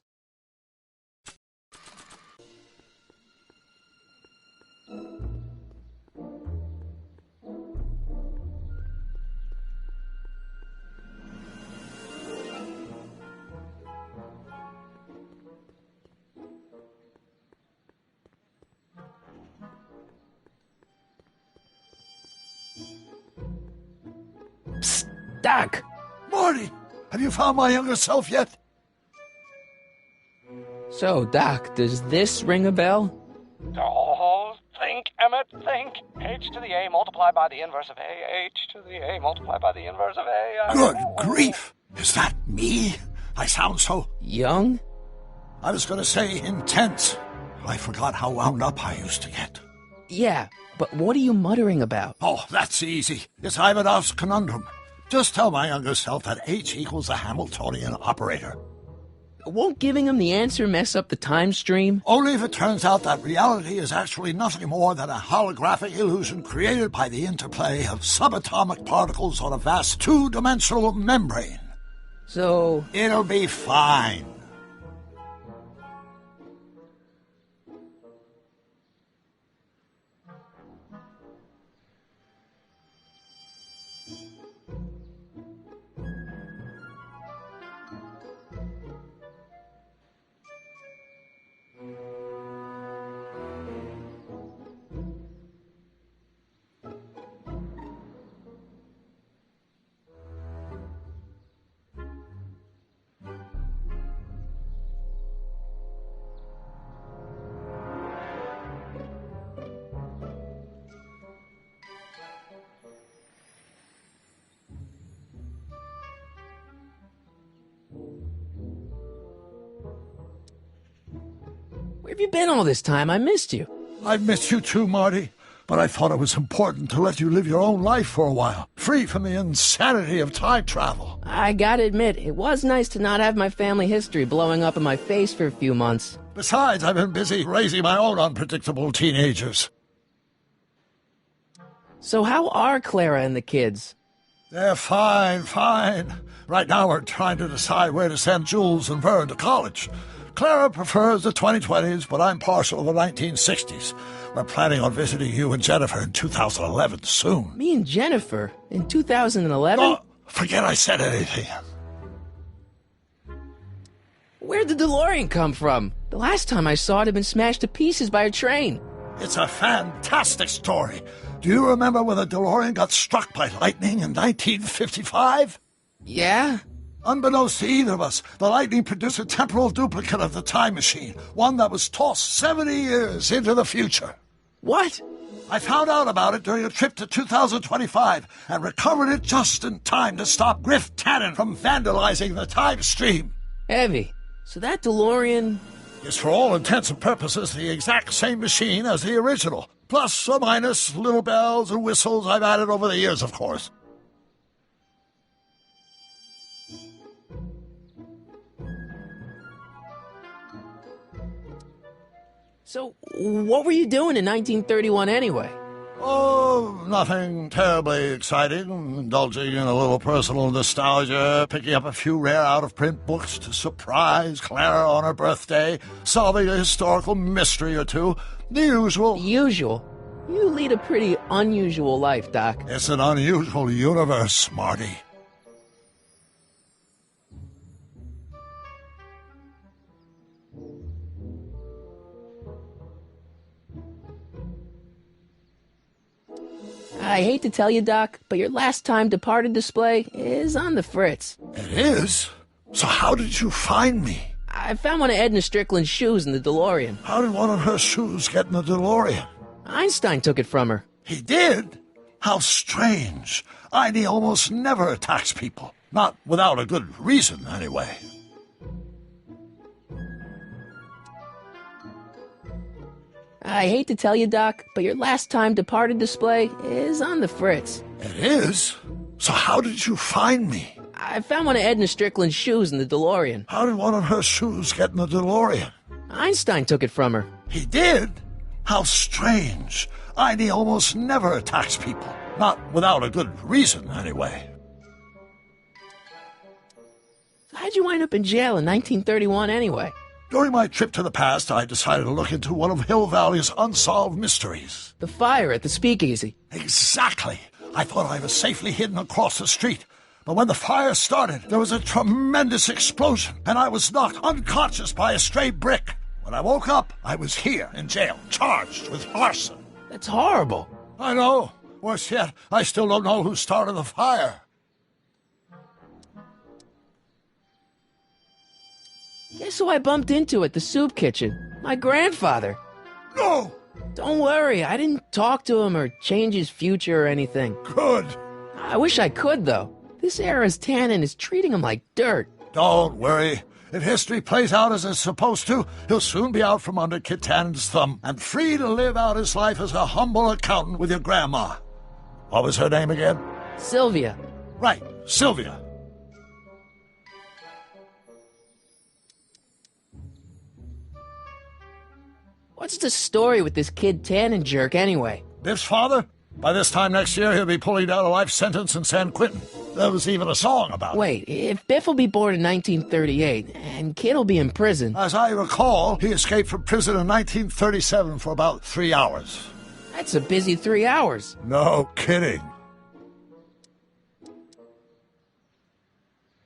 Psst, Doc! Marty, have you found my younger self yet? So, Doc, does this ring a bell? Oh, think, Emmett, think. H to the A multiplied by the inverse of A. H to the A multiplied by the inverse of A. Good grief! Is that me? I sound so... young? I was going to say intense. I forgot how wound up I used to get. Yeah, but what are you muttering about? Oh, that's easy. It's Ivanov's conundrum. Just tell my younger self that H equals a Hamiltonian operator. Won't giving him the answer mess up the time stream? Only if it turns out that reality is actually nothing more than a holographic illusion created by the interplay of subatomic particles on a vast two-dimensional membrane. So... it'll be fine. Where have you been all this time? I missed you. I've missed you too, Marty. But I thought it was important to let you live your own life for a while, free from the insanity of time travel. I gotta admit, it was nice to not have my family history blowing up in my face for a few months. Besides, I've been busy raising my own unpredictable teenagers. So how are Clara and the kids? They're fine. Right now we're trying to decide where to send Jules and Vern to college. Clara prefers the 2020s, but I'm partial to the 1960s. We're planning on visiting you and Jennifer in 2011 soon. Me and Jennifer? In 2011? Oh, forget I said anything. Where'd the DeLorean come from? The last time I saw it had been smashed to pieces by a train. It's a fantastic story. Do you remember when the DeLorean got struck by lightning in 1955? Yeah? Unbeknownst to either of us, the lightning produced a temporal duplicate of the time machine, one that was tossed 70 years into the future. What? I found out about it during a trip to 2025 and recovered it just in time to stop Griff Tannen from vandalizing the time stream. Heavy. So that DeLorean... is for all intents and purposes the exact same machine as the original. Plus or minus little bells and whistles I've added over the years, of course. So, what were you doing in 1931 anyway? Oh, nothing terribly exciting. Indulging in a little personal nostalgia, picking up a few rare out-of-print books to surprise Clara on her birthday, solving a historical mystery or two. The usual. The usual? You lead a pretty unusual life, Doc. It's an unusual universe, Marty. I hate to tell you, Doc, but your last time departed display is on the fritz. It is? So how did you find me? I found one of Edna Strickland's shoes in the DeLorean. How did one of her shoes get in the DeLorean? Einstein took it from her. He did? How strange. Heidi almost never attacks people. Not without a good reason, anyway. I hate to tell you, Doc, but your last time departed display is on the fritz. It is? So how did you find me? I found one of Edna Strickland's shoes in the DeLorean. How did one of her shoes get in the DeLorean? Einstein took it from her. He did? How strange. Einie almost never attacks people. Not without a good reason, anyway. How'd you wind up in jail in 1931, anyway? During my trip to the past, I decided to look into one of Hill Valley's unsolved mysteries. The fire at the Speakeasy. Exactly. I thought I was safely hidden across the street. But when the fire started, there was a tremendous explosion, and I was knocked unconscious by a stray brick. When I woke up, I was here in jail, charged with arson. That's horrible. I know. Worse yet, I still don't know who started the fire. Guess who I bumped into at the soup kitchen? My grandfather. No! Don't worry, I didn't talk to him or change his future or anything. Good. I wish I could, though. This era's Tannen is treating him like dirt. Don't worry. If history plays out as it's supposed to, he'll soon be out from under Kit Tannen's thumb and free to live out his life as a humble accountant with your grandma. What was her name again? Sylvia. Right, Sylvia. What's the story with this kid Tannen jerk, anyway? Biff's father? By this time next year, he'll be pulling down a life sentence in San Quentin. There was even a song about it. Wait, if Biff will be born in 1938, and Kid will be in prison... As I recall, he escaped from prison in 1937 for about 3 hours. That's a busy 3 hours. No kidding.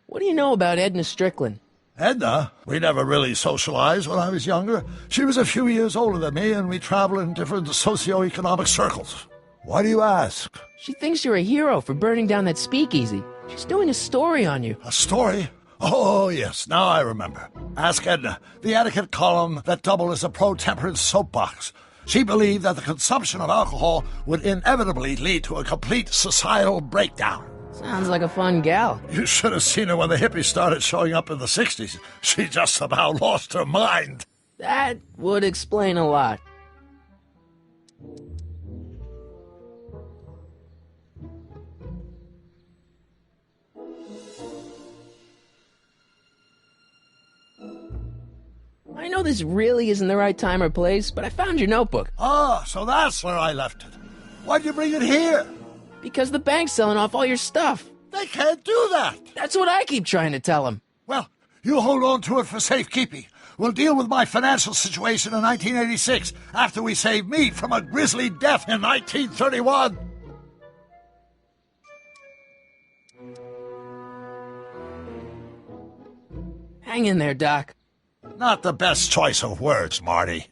What do you know about Edna Strickland? Edna? We never really socialized when I was younger. She was a few years older than me, and we traveled in different socioeconomic circles. Why do you ask? She thinks you're a hero for burning down that speakeasy. She's doing a story on you. A story? Oh, yes, now I remember. Ask Edna, the etiquette column that doubled as a pro-temperance soapbox. She believed that the consumption of alcohol would inevitably lead to a complete societal breakdown. Sounds like a fun gal. You should have seen her when the hippies started showing up in the 60s. She just about lost her mind. That would explain a lot. I know this really isn't the right time or place, but I found your notebook. Ah, so that's where I left it. Why'd you bring it here? Because the bank's selling off all your stuff. They can't do that. That's what I keep trying to tell them. Well, you hold on to it for safekeeping. We'll deal with my financial situation in 1986 after we save me from a grisly death in 1931. Hang in there, Doc. Not the best choice of words, Marty.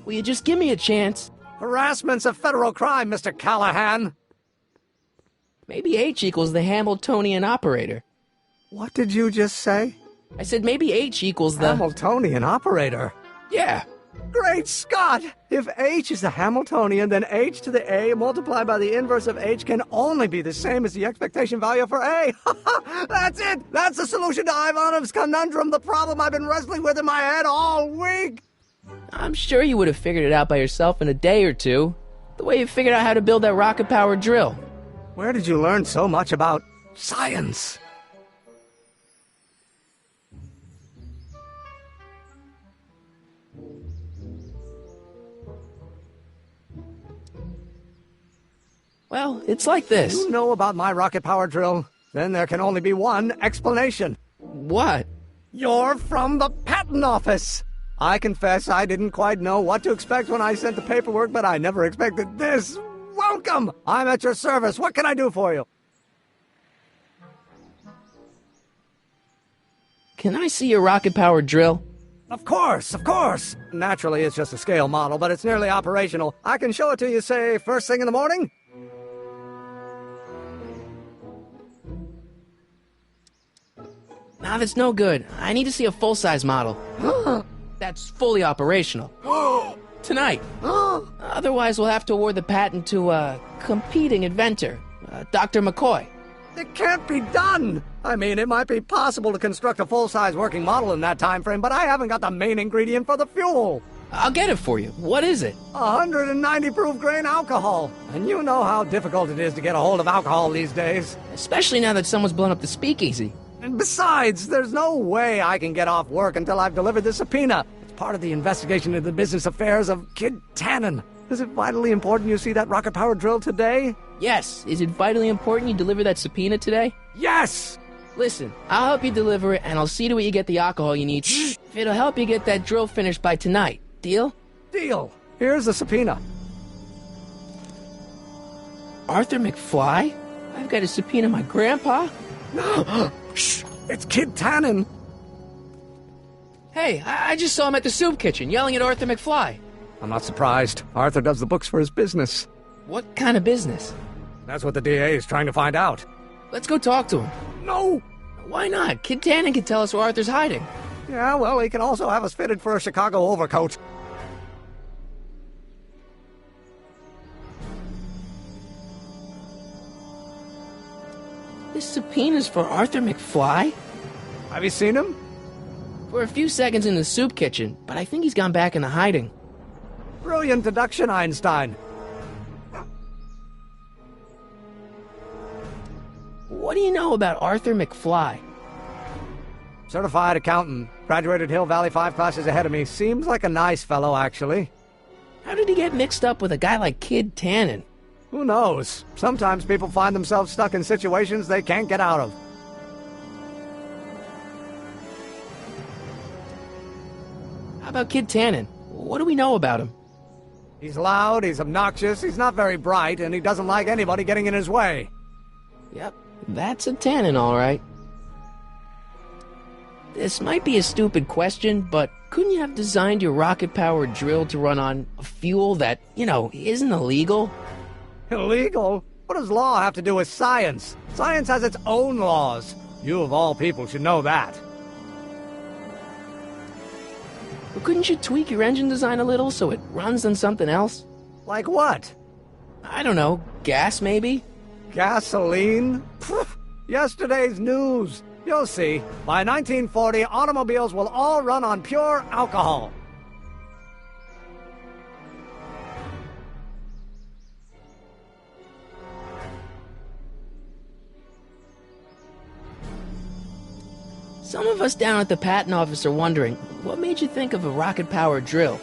Will you just give me a chance? Harassment's a federal crime, Mr. Callahan. Maybe H equals the Hamiltonian operator. What did you just say? I said maybe H equals the... Hamiltonian operator? Yeah. Great Scott! If H is the Hamiltonian, then H to the A multiplied by the inverse of H can only be the same as the expectation value for A. That's it! That's the solution to Ivanov's conundrum, the problem I've been wrestling with in my head all week! I'm sure you would have figured it out by yourself in a day or two. The way you figured out how to build that rocket-powered drill. Where did you learn so much about science? Well, it's like this. You know about my rocket power drill? Then there can only be one explanation. What? You're from the patent office. I confess I didn't quite know what to expect when I sent the paperwork, but I never expected this. Welcome! I'm at your service. What can I do for you? can I see your rocket-powered drill? Of course, of course. Naturally, it's just a scale model, but it's nearly operational. I can show it to you, say, first thing in the morning? Nah, that's no good. I need to see a full-size model. That's fully operational. Tonight. Otherwise, we'll have to award the patent to a competing inventor, Dr. McCoy. It can't be done! I mean, it might be possible to construct a full-size working model in that time frame, but I haven't got the main ingredient for the fuel. I'll get it for you. What is it? 190 proof grain alcohol. And you know how difficult it is to get a hold of alcohol these days. Especially now that someone's blown up the speakeasy. And besides, there's no way I can get off work until I've delivered the subpoena. It's part of the investigation into the business affairs of Kid Tannen. Is it vitally important you see that rocket-powered drill today? Yes. Is it vitally important you deliver that subpoena today? Yes! Listen, I'll help you deliver it, and I'll see to it you get the alcohol you need. If it'll help you get that drill finished by tonight. Deal? Deal. Here's the subpoena. Arthur McFly? I've got to subpoena my grandpa? Shh! It's Kid Tannen! Hey, I just saw him at the soup kitchen, yelling at Arthur McFly. I'm not surprised. Arthur does the books for his business. What kind of business? That's what the DA is trying to find out. Let's go talk to him. No! Why not? Kid Tannen can tell us where Arthur's hiding. Yeah, well, he can also have us fitted for a Chicago overcoat. This subpoena's for Arthur McFly? Have you seen him? For a few seconds in the soup kitchen, but I think he's gone back into hiding. Brilliant deduction, Einstein. What do you know about Arthur McFly? Certified accountant. Graduated Hill Valley 5 classes ahead of me. Seems like a nice fellow, actually. How did he get mixed up with a guy like Kid Tannen? Who knows? Sometimes people find themselves stuck in situations they can't get out of. How about Kid Tannen? What do we know about him? He's loud, he's obnoxious, he's not very bright, and he doesn't like anybody getting in his way. Yep, that's a Tannen, all right. This might be a stupid question, but couldn't you have designed your rocket-powered drill to run on a fuel that, isn't illegal? Illegal? What does law have to do with science? Science has its own laws. You, of all people, should know that. But couldn't you tweak your engine design a little so it runs on something else? Like what? I don't know. Gas, maybe? Gasoline? Pfft, yesterday's news. You'll see. By 1940, automobiles will all run on pure alcohol. Some of us down at the patent office are wondering, what made you think of a rocket-powered drill?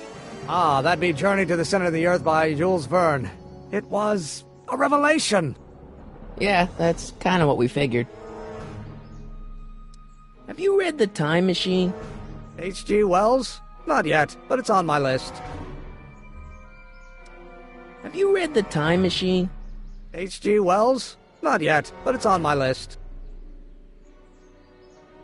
Ah, that'd be Journey to the Center of the Earth by Jules Verne. It was a revelation. Yeah, that's kind of what we figured. Have you read The Time Machine? H.G. Wells? Not yet, but it's on my list. Have you read The Time Machine? H.G. Wells? Not yet, but it's on my list.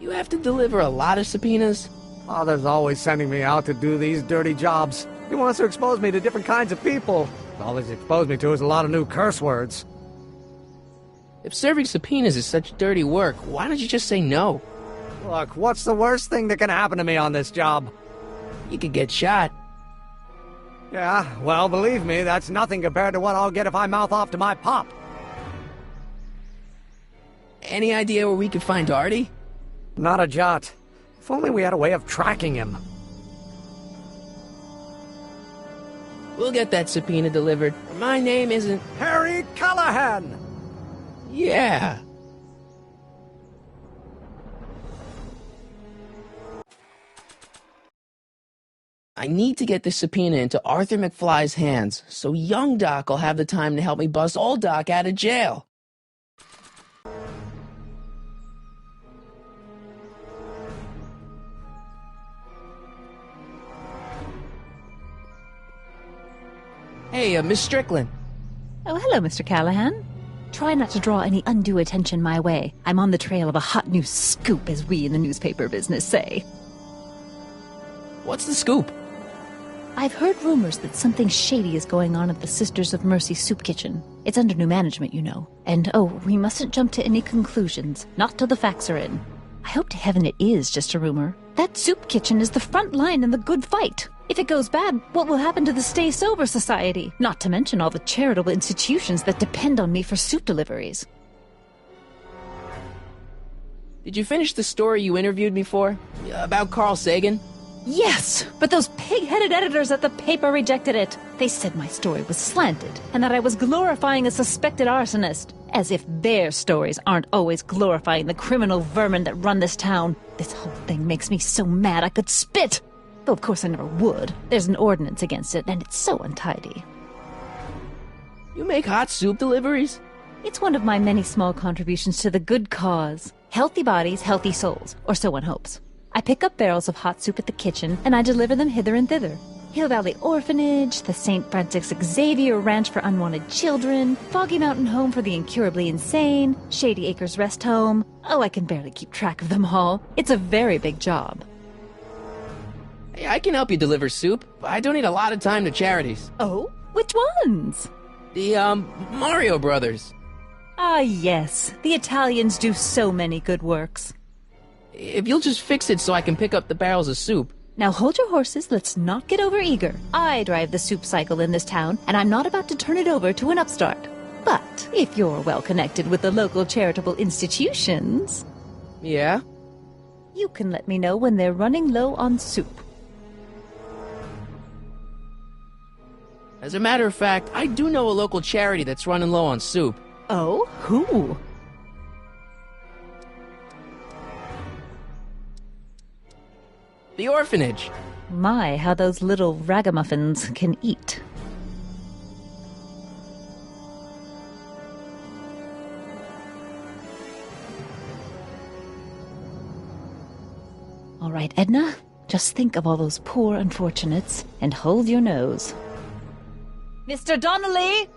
You have to deliver a lot of subpoenas? Father's always sending me out to do these dirty jobs. He wants to expose me to different kinds of people. All he's exposed me to is a lot of new curse words. If serving subpoenas is such dirty work, why don't you just say no? Look, what's the worst thing that can happen to me on this job? You could get shot. Yeah, well, believe me, that's nothing compared to what I'll get if I mouth off to my pop. Any idea where we could find Artie? Not a jot. If only we had a way of tracking him. We'll get that subpoena delivered. My name isn't... Harry Callahan! Yeah. I need to get this subpoena into Arthur McFly's hands, so young Doc will have the time to help me bust old Doc out of jail. Hey, Miss Strickland. Oh, hello, Mr. Callahan. Try not to draw any undue attention my way. I'm on the trail of a hot new scoop, as we in the newspaper business say. What's the scoop? I've heard rumors that something shady is going on at the Sisters of Mercy soup kitchen. It's under new management, you know. And, we mustn't jump to any conclusions. Not till the facts are in. I hope to heaven it is just a rumor. That soup kitchen is the front line in the good fight. If it goes bad, what will happen to the Stay Sober Society? Not to mention all the charitable institutions that depend on me for soup deliveries. Did you finish the story you interviewed me for? About Carl Sagan? Yes, but those pig-headed editors at the paper rejected it. They said my story was slanted, and that I was glorifying a suspected arsonist. As if their stories aren't always glorifying the criminal vermin that run this town. This whole thing makes me so mad I could spit. Though of course I never would. There's an ordinance against it, and it's so untidy. You make hot soup deliveries? It's one of my many small contributions to the good cause. Healthy bodies, healthy souls, or so one hopes. I pick up barrels of hot soup at the kitchen, and I deliver them hither and thither. Hill Valley Orphanage, the St. Francis Xavier Ranch for Unwanted Children, Foggy Mountain Home for the Incurably Insane, Shady Acres Rest Home. Oh, I can barely keep track of them all. It's a very big job. Hey, I can help you deliver soup. I donate a lot of time to charities. Oh? Which ones? The, Mario Brothers. Ah, yes. The Italians do so many good works. If you'll just fix it so I can pick up the barrels of soup. Now hold your horses, let's not get overeager. I drive the soup cycle in this town, and I'm not about to turn it over to an upstart. But if you're well connected with the local charitable institutions... Yeah? You can let me know when they're running low on soup. As a matter of fact, I do know a local charity that's running low on soup. Oh? Who? The orphanage. My, how those little ragamuffins can eat. All right, Edna, just think of all those poor unfortunates and hold your nose. Mr. Donnelly!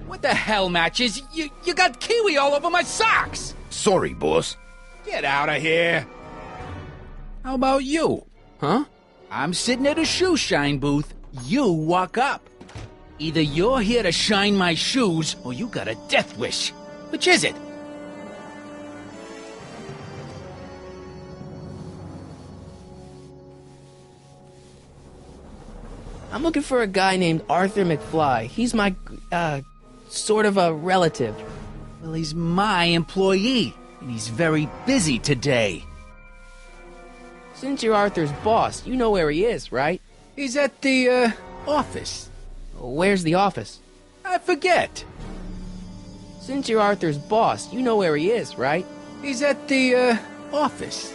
What the hell, Matches? You got kiwi all over my socks! Sorry, boss. Get out of here! How about you? Huh? I'm sitting at a shoe shine booth. You walk up. Either you're here to shine my shoes, or you got a death wish. Which is it? I'm looking for a guy named Arthur McFly. He's my, sort of a relative. Well, he's my employee, and he's very busy today. Since you're Arthur's boss, you know where he is, right? He's at the, office. Where's the office? I forget. Since you're Arthur's boss, you know where he is, right? He's at the, office.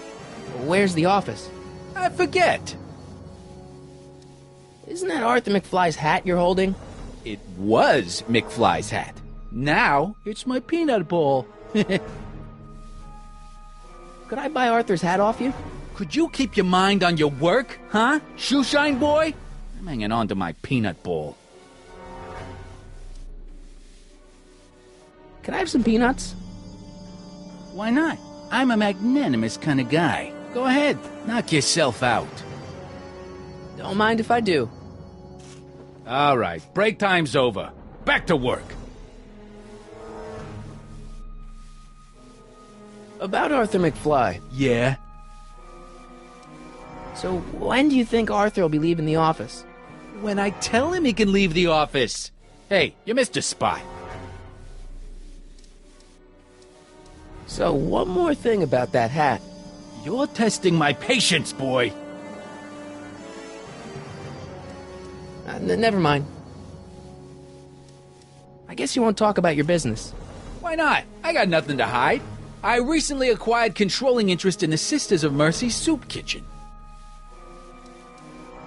Where's the office? I forget. Isn't that Arthur McFly's hat you're holding? It was McFly's hat. Now, it's my peanut ball. Could I buy Arthur's hat off you? Could you keep your mind on your work, huh? Shoeshine boy? I'm hanging on to my peanut ball. Can I have some peanuts? Why not? I'm a magnanimous kind of guy. Go ahead, knock yourself out. Don't mind if I do. All right, break time's over. Back to work. About Arthur McFly. Yeah? So when do you think Arthur will be leaving the office? When I tell him he can leave the office. Hey, you missed a spot. So one more thing about that hat. You're testing my patience, boy. Never mind. guess you won't talk about your business. Why not? I got nothing to hide. I recently acquired controlling interest in the Sisters of Mercy Soup Kitchen.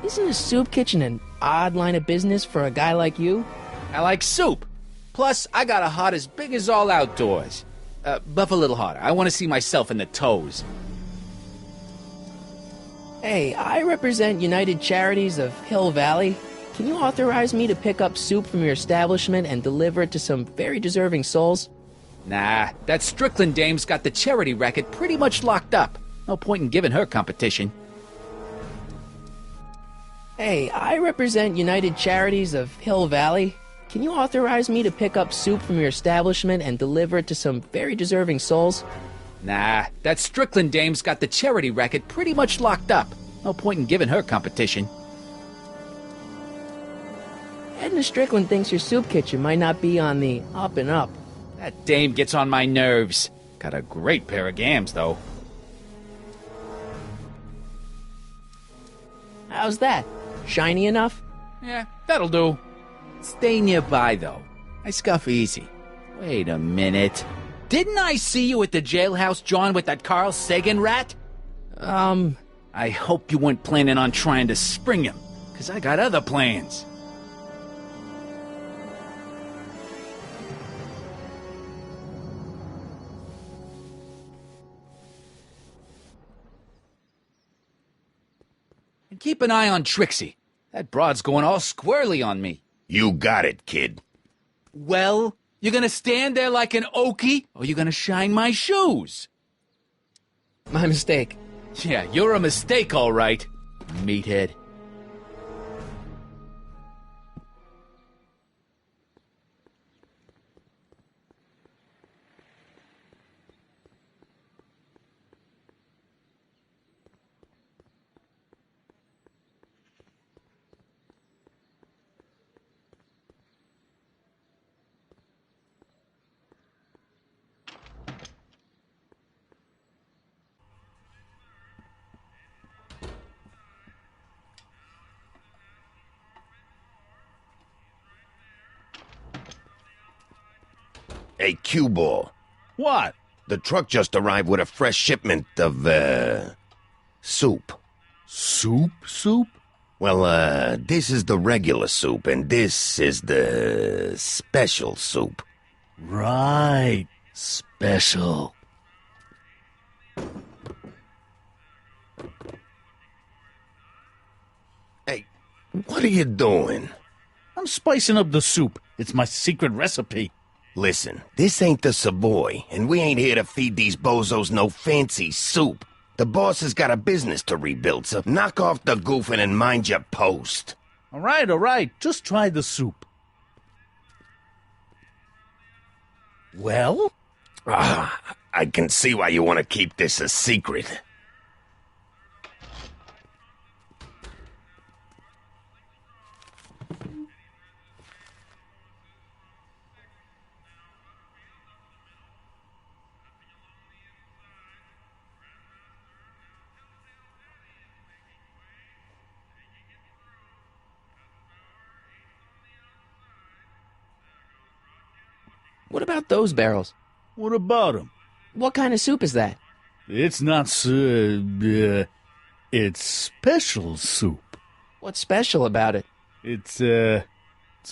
Isn't a soup kitchen an odd line of business for a guy like you? I like soup. Plus, I got a heart as big as all outdoors. Buff a little harder. I want to see myself in the toes. Hey, I represent United Charities of Hill Valley. Can you authorize me to pick up soup from your establishment and deliver it to some very deserving souls? Nah, that Strickland dame's got the charity racket pretty much locked up. No point in giving her competition. Hey, I represent United Charities of Hill Valley. Can you authorize me to pick up soup from your establishment and deliver it to some very deserving souls? Nah, that Strickland dame's got the charity racket pretty much locked up. No point in giving her competition. Edna Strickland thinks your soup kitchen might not be on the up and up. That dame gets on my nerves. Got a great pair of gams, though. How's that? Shiny enough? Yeah, that'll do. Stay nearby, though. I scuff easy. Wait a minute. Didn't I see you at the jailhouse, John, with that Carl Sagan rat? I hope you weren't planning on trying to spring him, 'cause I got other plans. And keep an eye on Trixie. That broad's going all squirrely on me. You got it, kid. Well, you're gonna stand there like an okie, or you're gonna shine my shoes? My mistake. Yeah, you're a mistake, all right, meathead. Hey, Q-Ball. What? The truck just arrived with a fresh shipment of, soup. Soup? Well, this is the regular soup, and this is the special soup. Right. Special. Hey, what are you doing? I'm spicing up the soup. It's my secret recipe. Listen, this ain't the Savoy, and we ain't here to feed these bozos no fancy soup. The boss has got a business to rebuild, so knock off the goofing and mind your post. All right. Just try the soup. Well? I can see why you want to keep this a secret. What about those barrels? What about them? What kind of soup is that? It's not it's special soup. What's special about it? It's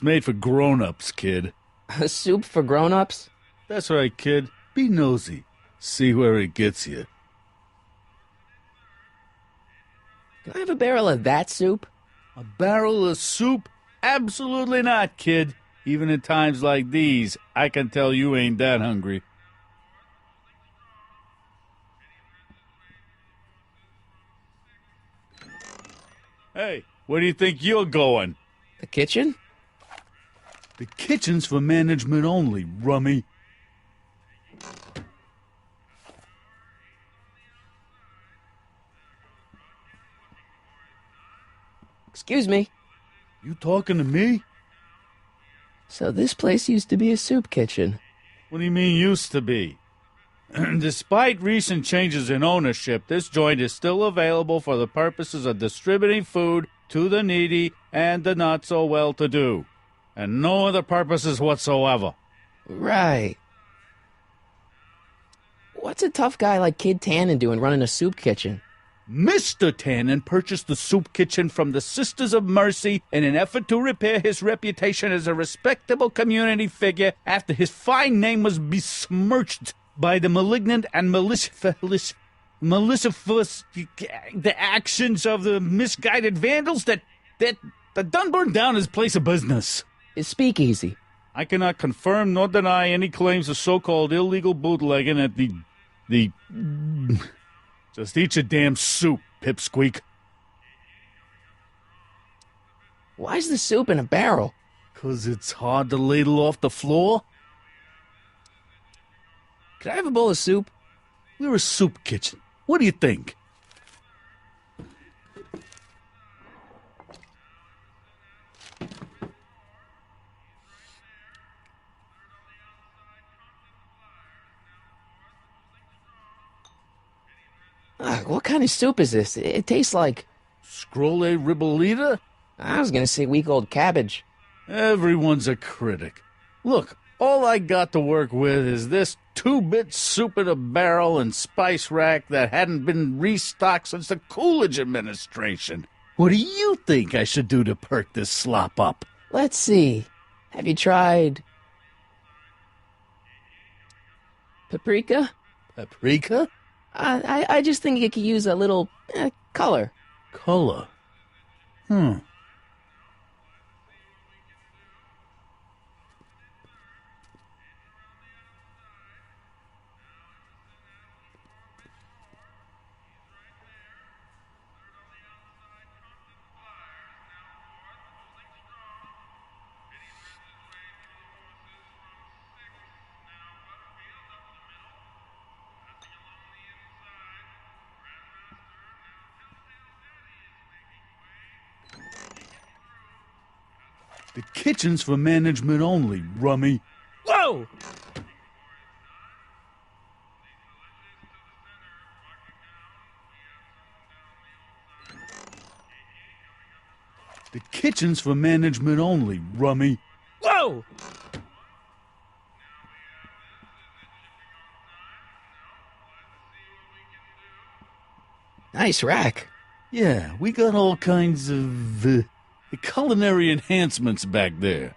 made for grown-ups, kid. A soup for grown-ups? That's right, kid. Be nosy. See where it gets you. Can I have a barrel of that soup? A barrel of soup? Absolutely not, kid. Even in times like these, I can tell you ain't that hungry. Hey, where do you think you're going? The kitchen? The kitchen's for management only, rummy. Excuse me. You talking to me? So this place used to be a soup kitchen. What do you mean used to be? Despite recent changes in ownership, this joint is still available for the purposes of distributing food to the needy and the not-so-well-to-do. and no other purposes whatsoever. Right. What's a tough guy like Kid Tannen doing running a soup kitchen? Mr. Tannen purchased the soup kitchen from the Sisters of Mercy in an effort to repair his reputation as a respectable community figure after his fine name was besmirched by the malignant and malicious the actions of the misguided vandals that done burned down his place of business. His speakeasy. I cannot confirm nor deny any claims of so-called illegal bootlegging at the... Just eat your damn soup, pipsqueak. Why's the soup in a barrel? 'Cause it's hard to ladle off the floor. Could I have a bowl of soup? We're a soup kitchen. What do you think? What kind of soup is this? It tastes like... Scrolle ribolita? I was gonna say week-old cabbage. Everyone's a critic. Look, all I got to work with is this 2-bit soup in a barrel and spice rack that hadn't been restocked since the Coolidge administration. What do you think I should do to perk this slop up? Let's see. Have you tried... paprika? Paprika? I just think it could use a little color. Color? The kitchen's for management only, rummy. Whoa! The kitchen's for management only, rummy. Whoa! Nice rack. Yeah, we got all kinds of culinary enhancements back there.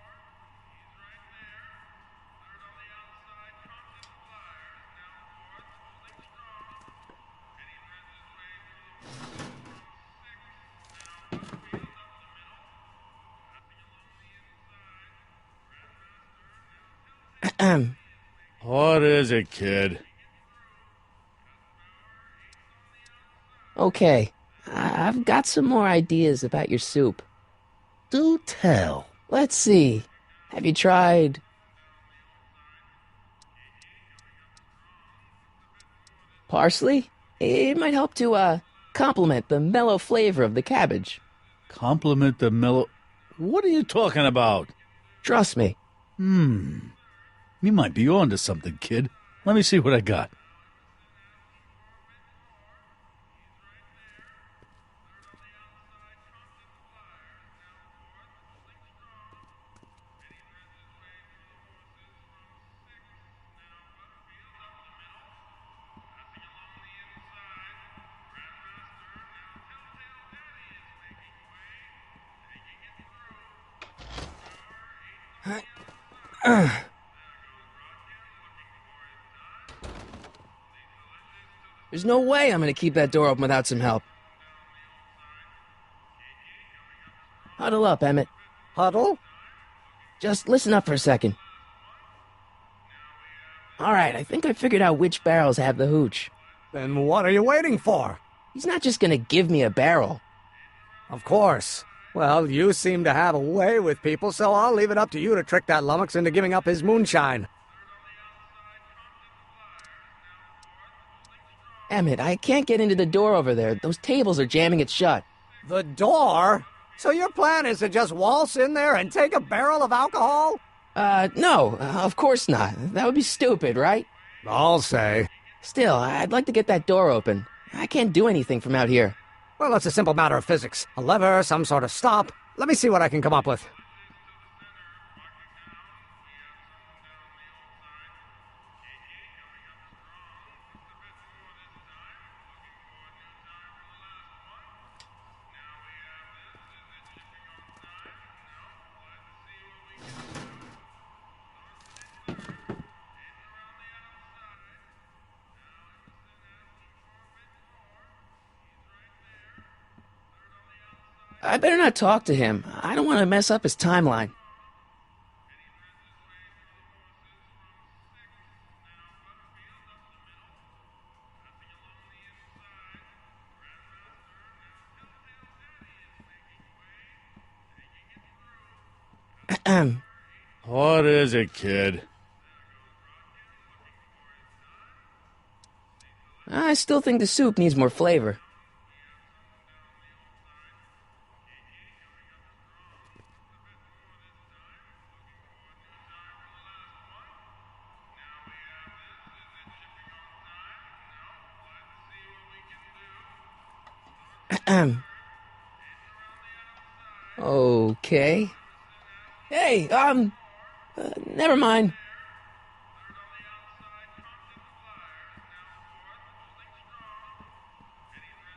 What is it, kid? Okay, I've got some more ideas about your soup. Do tell. Let's see. Have you tried... parsley? It might help to, complement the mellow flavor of the cabbage. Complement the mellow... What are you talking about? Trust me. You might be onto something, kid. Let me see what I got. There's no way I'm gonna keep that door open without some help. Huddle up, Emmett. Huddle? Just listen up for a second. Alright, I think I figured out which barrels have the hooch. Then what are you waiting for? He's not just gonna give me a barrel. Of course. Well, you seem to have a way with people, so I'll leave it up to you to trick that lummox into giving up his moonshine. Emmett, I can't get into the door over there. Those tables are jamming it shut. The door? So your plan is to just waltz in there and take a barrel of alcohol? No, of course not. That would be stupid, right? I'll say. Still, I'd like to get that door open. I can't do anything from out here. Well, it's a simple matter of physics. A lever, some sort of stop. Let me see what I can come up with. I better not talk to him. I don't want to mess up his timeline. What is it, kid? I still think the soup needs more flavor. Okay. Hey, never mind.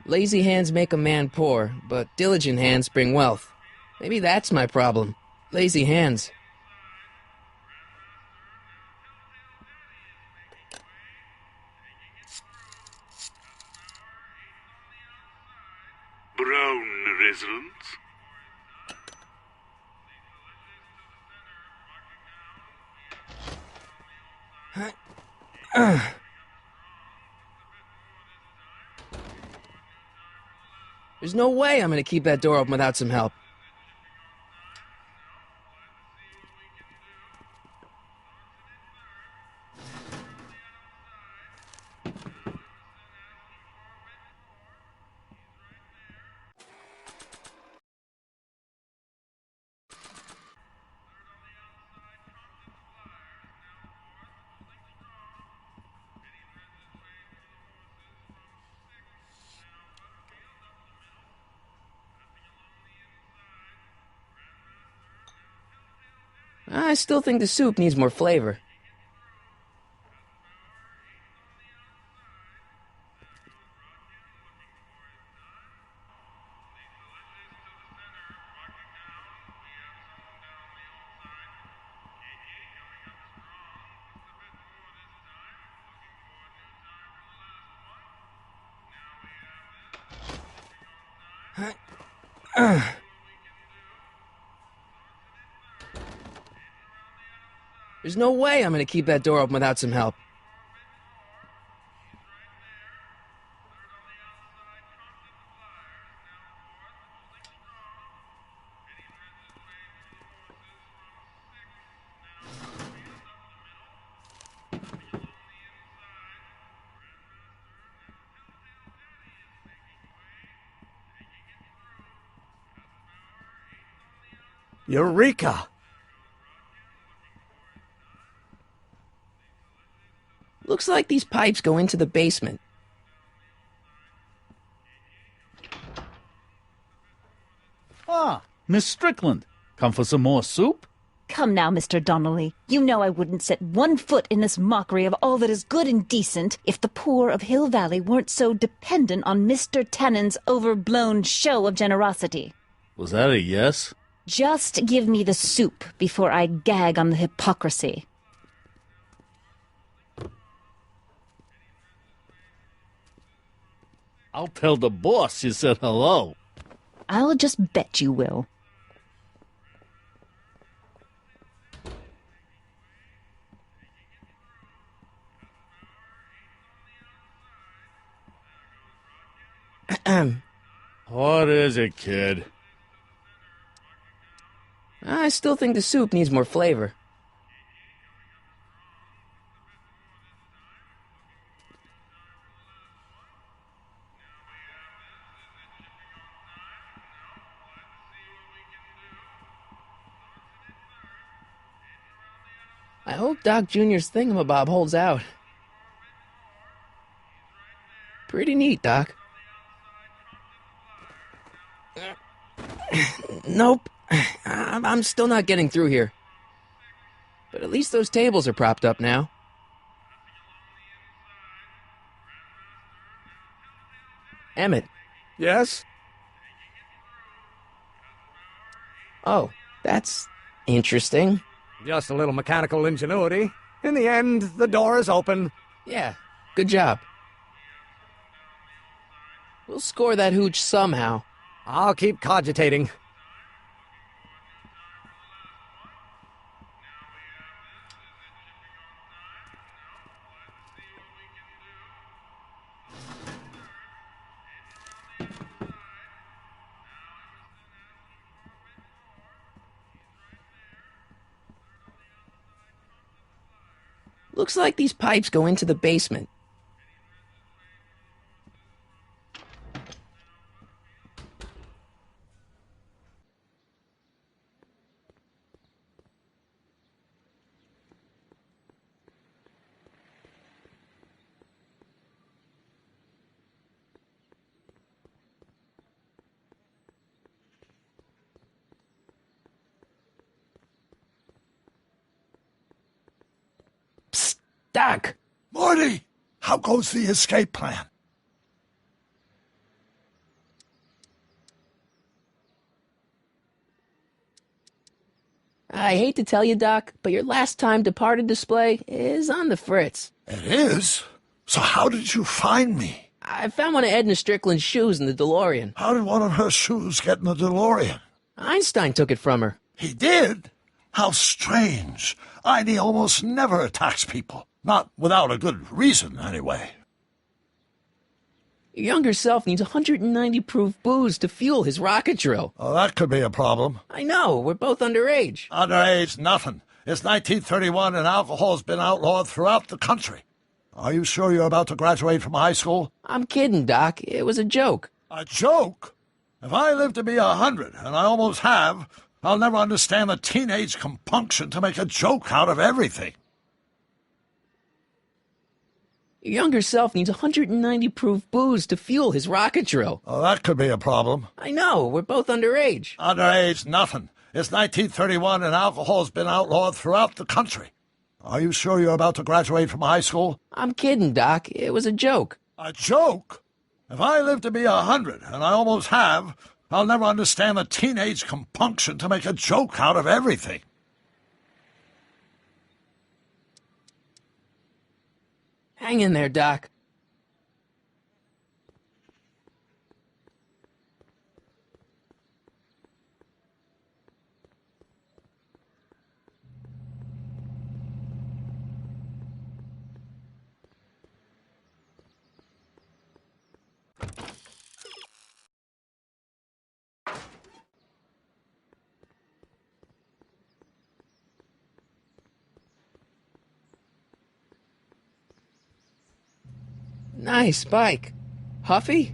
Lazy hands make a man poor, but diligent hands bring wealth. Maybe that's my problem. Lazy hands. Brown residents. There's no way I'm gonna keep that door open without some help. I still think the soup needs more flavor. There's no way I'm gonna keep that door open without some help. Eureka! Looks like these pipes go into the basement. Ah, Miss Strickland. Come for some more soup? Come now, Mr. Donnelly. You know I wouldn't set one foot in this mockery of all that is good and decent if the poor of Hill Valley weren't so dependent on Mr. Tannen's overblown show of generosity. Was that a yes? Just give me the soup before I gag on the hypocrisy. I'll tell the boss you said hello. I'll just bet you will. What is it, kid? I still think the soup needs more flavor. I hope Doc Jr.'s thingamabob holds out. Pretty neat, Doc. Nope. I'm still not getting through here. But at least those tables are propped up now. Emmett. Yes? Oh, that's interesting. Just a little mechanical ingenuity. In the end, the door is open. Yeah, good job. We'll score that hooch somehow. I'll keep cogitating. Looks like these pipes go into the basement. Doc! Morty! How goes the escape plan? I hate to tell you, Doc, but your last time departed display is on the fritz. It is? So how did you find me? I found one of Edna Strickland's shoes in the DeLorean. How did one of her shoes get in the DeLorean? Einstein took it from her. He did? How strange. Einie almost never attacks people. Not without a good reason, anyway. Your younger self needs 190 proof booze to fuel his rocket drill. Oh, that could be a problem. I know, we're both underage. Underage, nothing. It's 1931 and alcohol's been outlawed throughout the country. Are you sure you're about to graduate from high school? I'm kidding, Doc. It was a joke. A joke? If I live to be 100, and I almost have, I'll never understand the teenage compunction to make a joke out of everything. Your younger self needs 190 proof booze to fuel his rocket drill. Oh, that could be a problem. I know, we're both underage. Underage, nothing. It's 1931 and alcohol's been outlawed throughout the country. Are you sure you're about to graduate from high school? I'm kidding, Doc. It was a joke. A joke? If I live to be 100, and I almost have, I'll never understand the teenage compunction to make a joke out of everything. Hang in there, Doc. Nice bike. Huffy?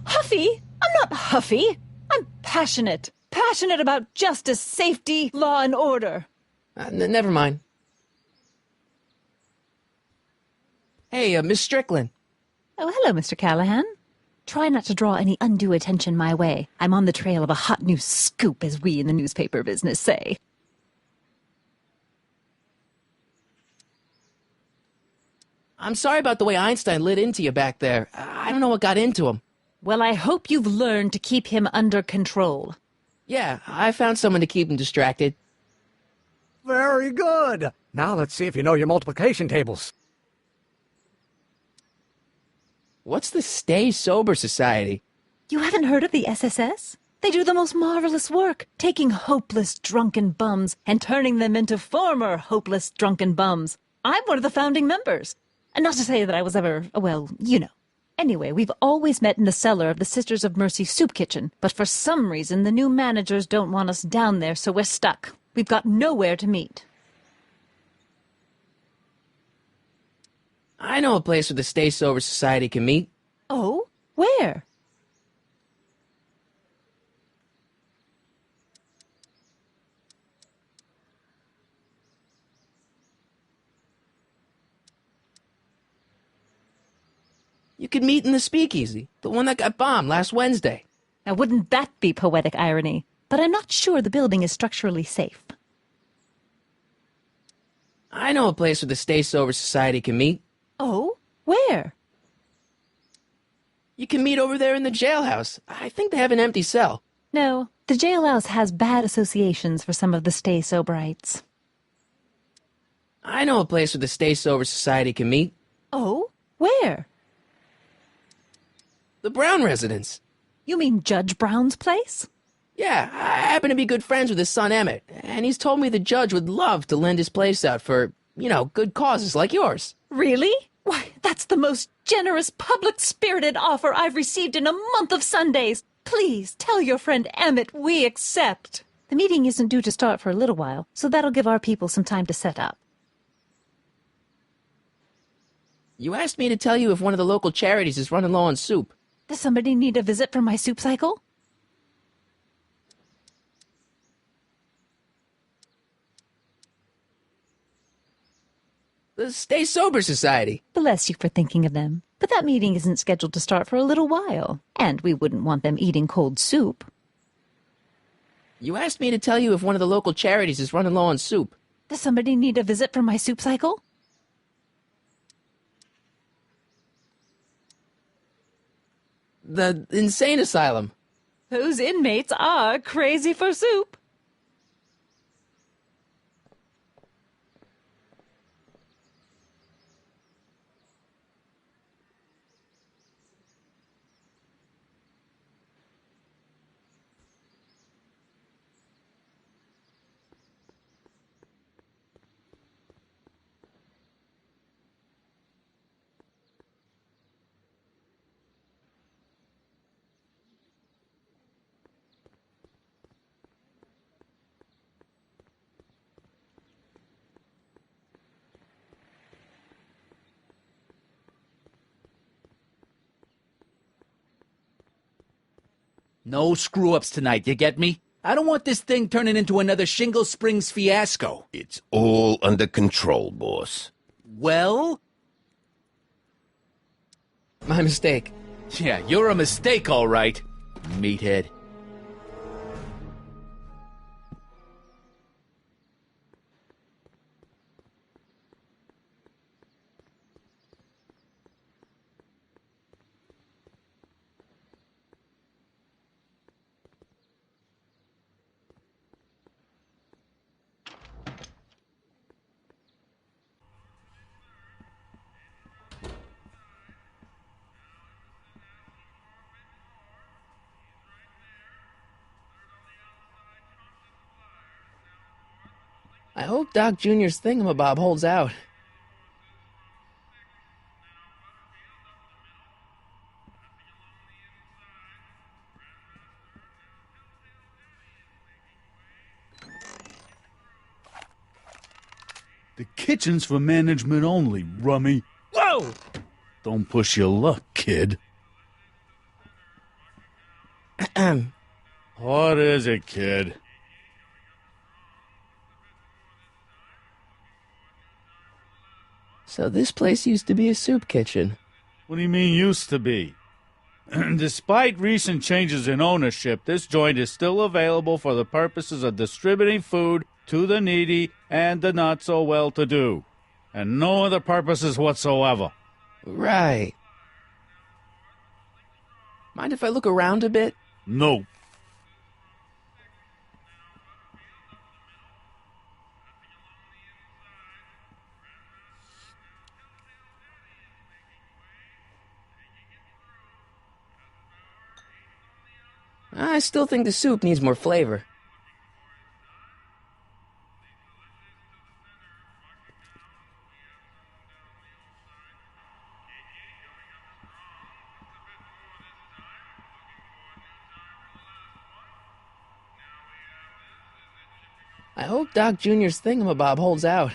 Huffy? I'm not huffy. I'm passionate. Passionate about justice, safety, law, and order. Never mind. Hey, Miss Strickland. Oh, hello, Mr. Callahan. Try not to draw any undue attention my way. I'm on the trail of a hot new scoop, as we in the newspaper business say. I'm sorry about the way Einstein lit into you back there. I don't know what got into him. Well, I hope you've learned to keep him under control. Yeah, I found someone to keep him distracted. Very good. Now let's see if you know your multiplication tables. What's the Stay Sober Society? You haven't heard of the SSS? They do the most marvelous work, taking hopeless drunken bums and turning them into former hopeless drunken bums. I'm one of the founding members. And not to say that I was ever, well, you know. Anyway, we've always met in the cellar of the Sisters of Mercy soup kitchen, but for some reason the new managers don't want us down there, so we're stuck. We've got nowhere to meet. I know a place where the Stay Sober Society can meet. Oh? Where? You could meet in the Speakeasy, the one that got bombed last Wednesday. Now, wouldn't that be poetic irony? But I'm not sure the building is structurally safe. I know a place where the Stay Sober Society can meet. Oh? Where? You can meet over there in the jailhouse. I think they have an empty cell. No, the jailhouse has bad associations for some of the Stay Soberites. I know a place where the Stay Sober Society can meet. Oh? Where? The Brown residence. You mean Judge Brown's place? Yeah, I happen to be good friends with his son Emmett, and he's told me the judge would love to lend his place out for, good causes like yours. Really? Why, that's the most generous, public-spirited offer I've received in a month of Sundays. Please tell your friend Emmett we accept. The meeting isn't due to start for a little while, so that'll give our people some time to set up. You asked me to tell you if one of the local charities is running low on soup. Does somebody need a visit from my soup cycle? The Stay Sober Society. Bless you for thinking of them. But that meeting isn't scheduled to start for a little while, and we wouldn't want them eating cold soup. You asked me to tell you if one of the local charities is running low on soup. Does somebody need a visit from my soup cycle? The insane asylum. Those inmates are crazy for soup. No screw-ups tonight, you get me? I don't want this thing turning into another Shingle Springs fiasco. It's all under control, boss. Well? My mistake. Yeah, you're a mistake, all right, meathead. I hope Doc Jr.'s thingamabob holds out. The kitchen's for management only, rummy. Whoa! Don't push your luck, kid. What is it, kid? So this place used to be a soup kitchen. What do you mean used to be? Despite recent changes in ownership, this joint is still available for the purposes of distributing food to the needy and the not-so-well-to-do. And no other purposes whatsoever. Right. Mind if I look around a bit? No. I still think the soup needs more flavor. I hope Doc Jr.'s thingamabob holds out.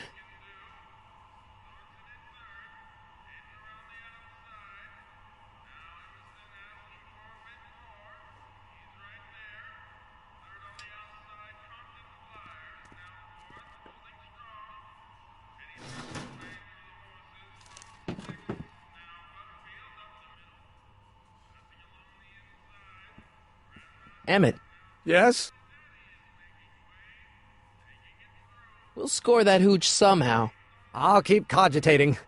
Emmett. Yes? We'll score that hooch somehow. I'll keep cogitating.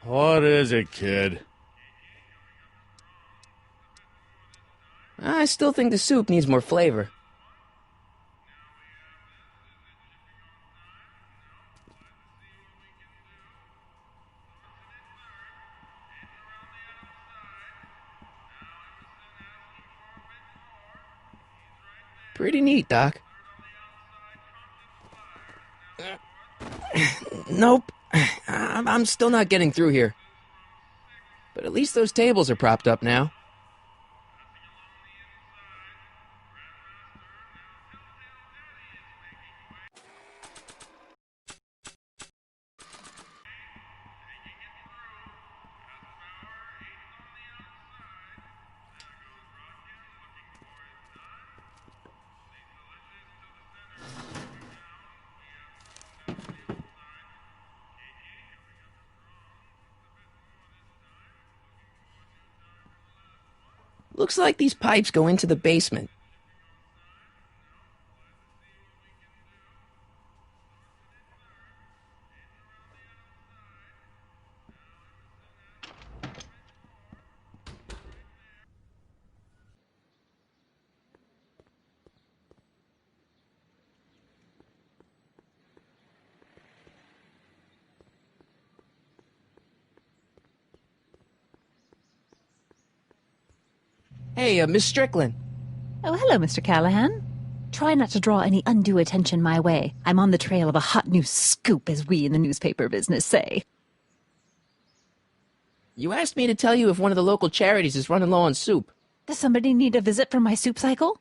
What is it, kid? I still think the soup needs more flavor. Pretty neat, Doc. Nope. I'm still not getting through here. But at least those tables are propped up now. Looks like these pipes go into the basement. Hey, Miss Strickland. Oh, hello, Mr. Callahan. Try not to draw any undue attention my way. I'm on the trail of a hot new scoop, as we in the newspaper business say. You asked me to tell you if one of the local charities is running low on soup. Does somebody need a visit from my soup cycle?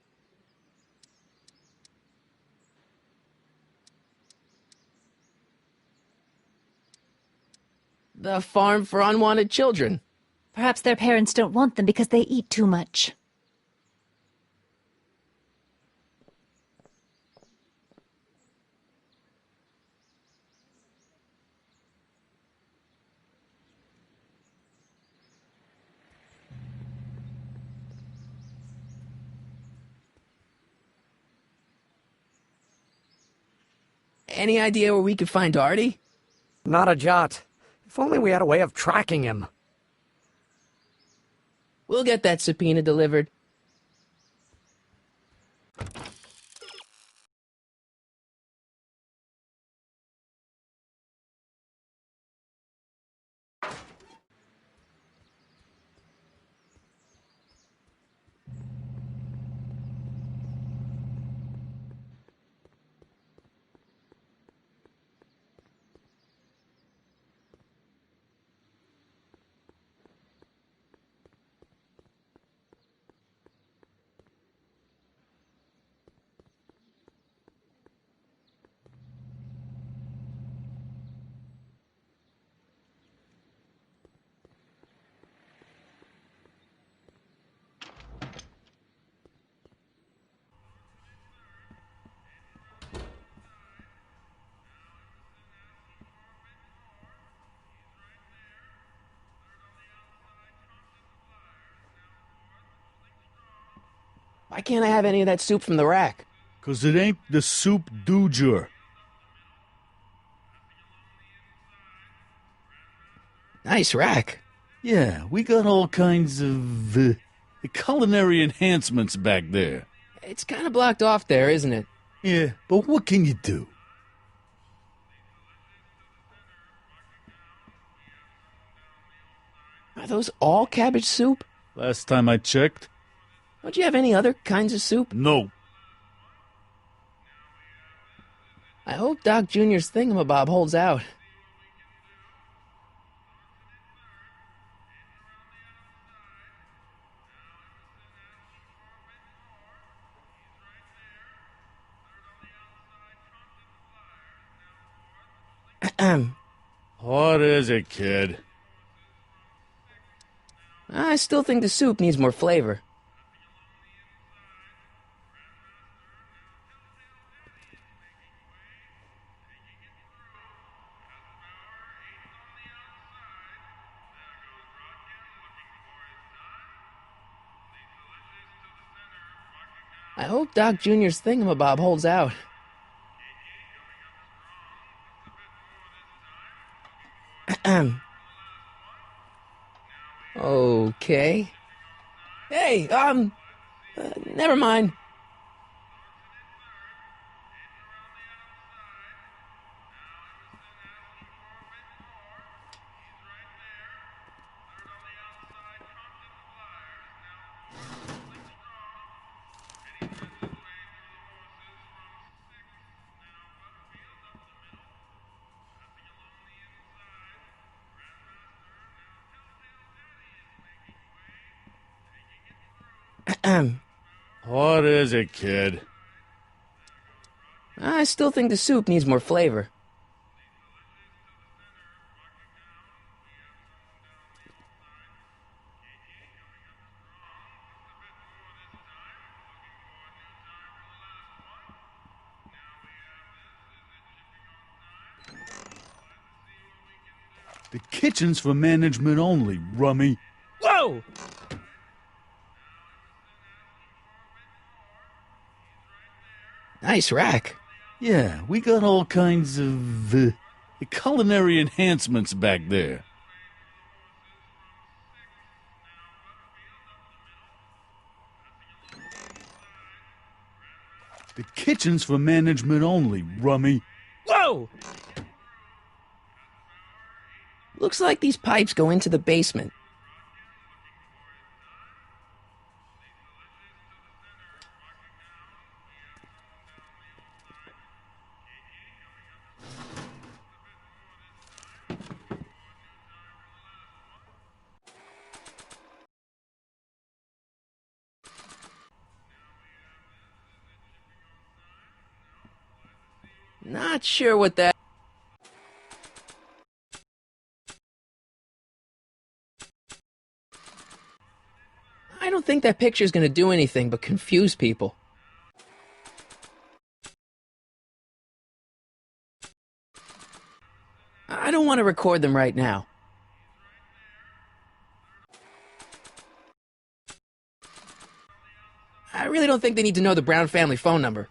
The Farm for Unwanted Children. Perhaps their parents don't want them because they eat too much. Any idea where we could find Artie? Not a jot. If only we had a way of tracking him. We'll get that subpoena delivered. Why can't I have any of that soup from the rack? 'Cause it ain't the soup du jour. Nice rack. Yeah, we got all kinds of culinary enhancements back there. It's kind of blocked off there, isn't it? Yeah, but what can you do? Are those all cabbage soup? Last time I checked. Don't you have any other kinds of soup? No. I hope Doc Jr.'s thingamabob holds out. What is it, kid? I still think the soup needs more flavor. I hope Doc Jr.'s thingamabob holds out. Okay. Hey, never mind. What is it, kid? I still think the soup needs more flavor. The kitchen's for management only, rummy. Whoa! Nice rack. Yeah, we got all kinds of culinary enhancements back there. The kitchen's for management only, rummy. Whoa! Looks like these pipes go into the basement. Not sure what that... I don't think that picture's gonna do anything but confuse people. I don't want to record them right now. I really don't think they need to know the Brown family phone number.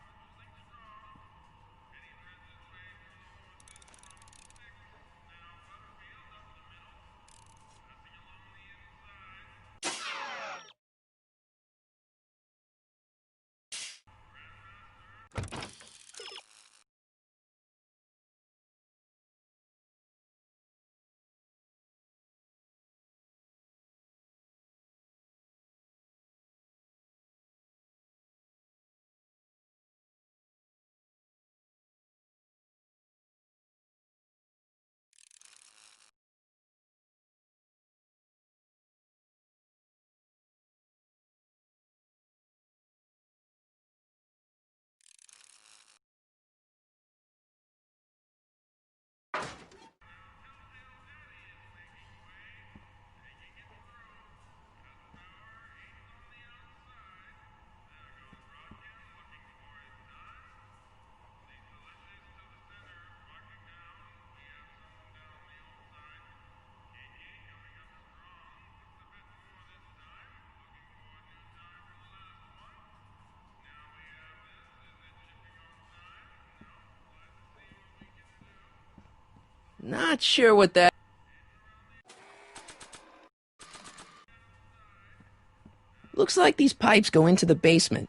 Not sure what that... Looks like these pipes go into the basement.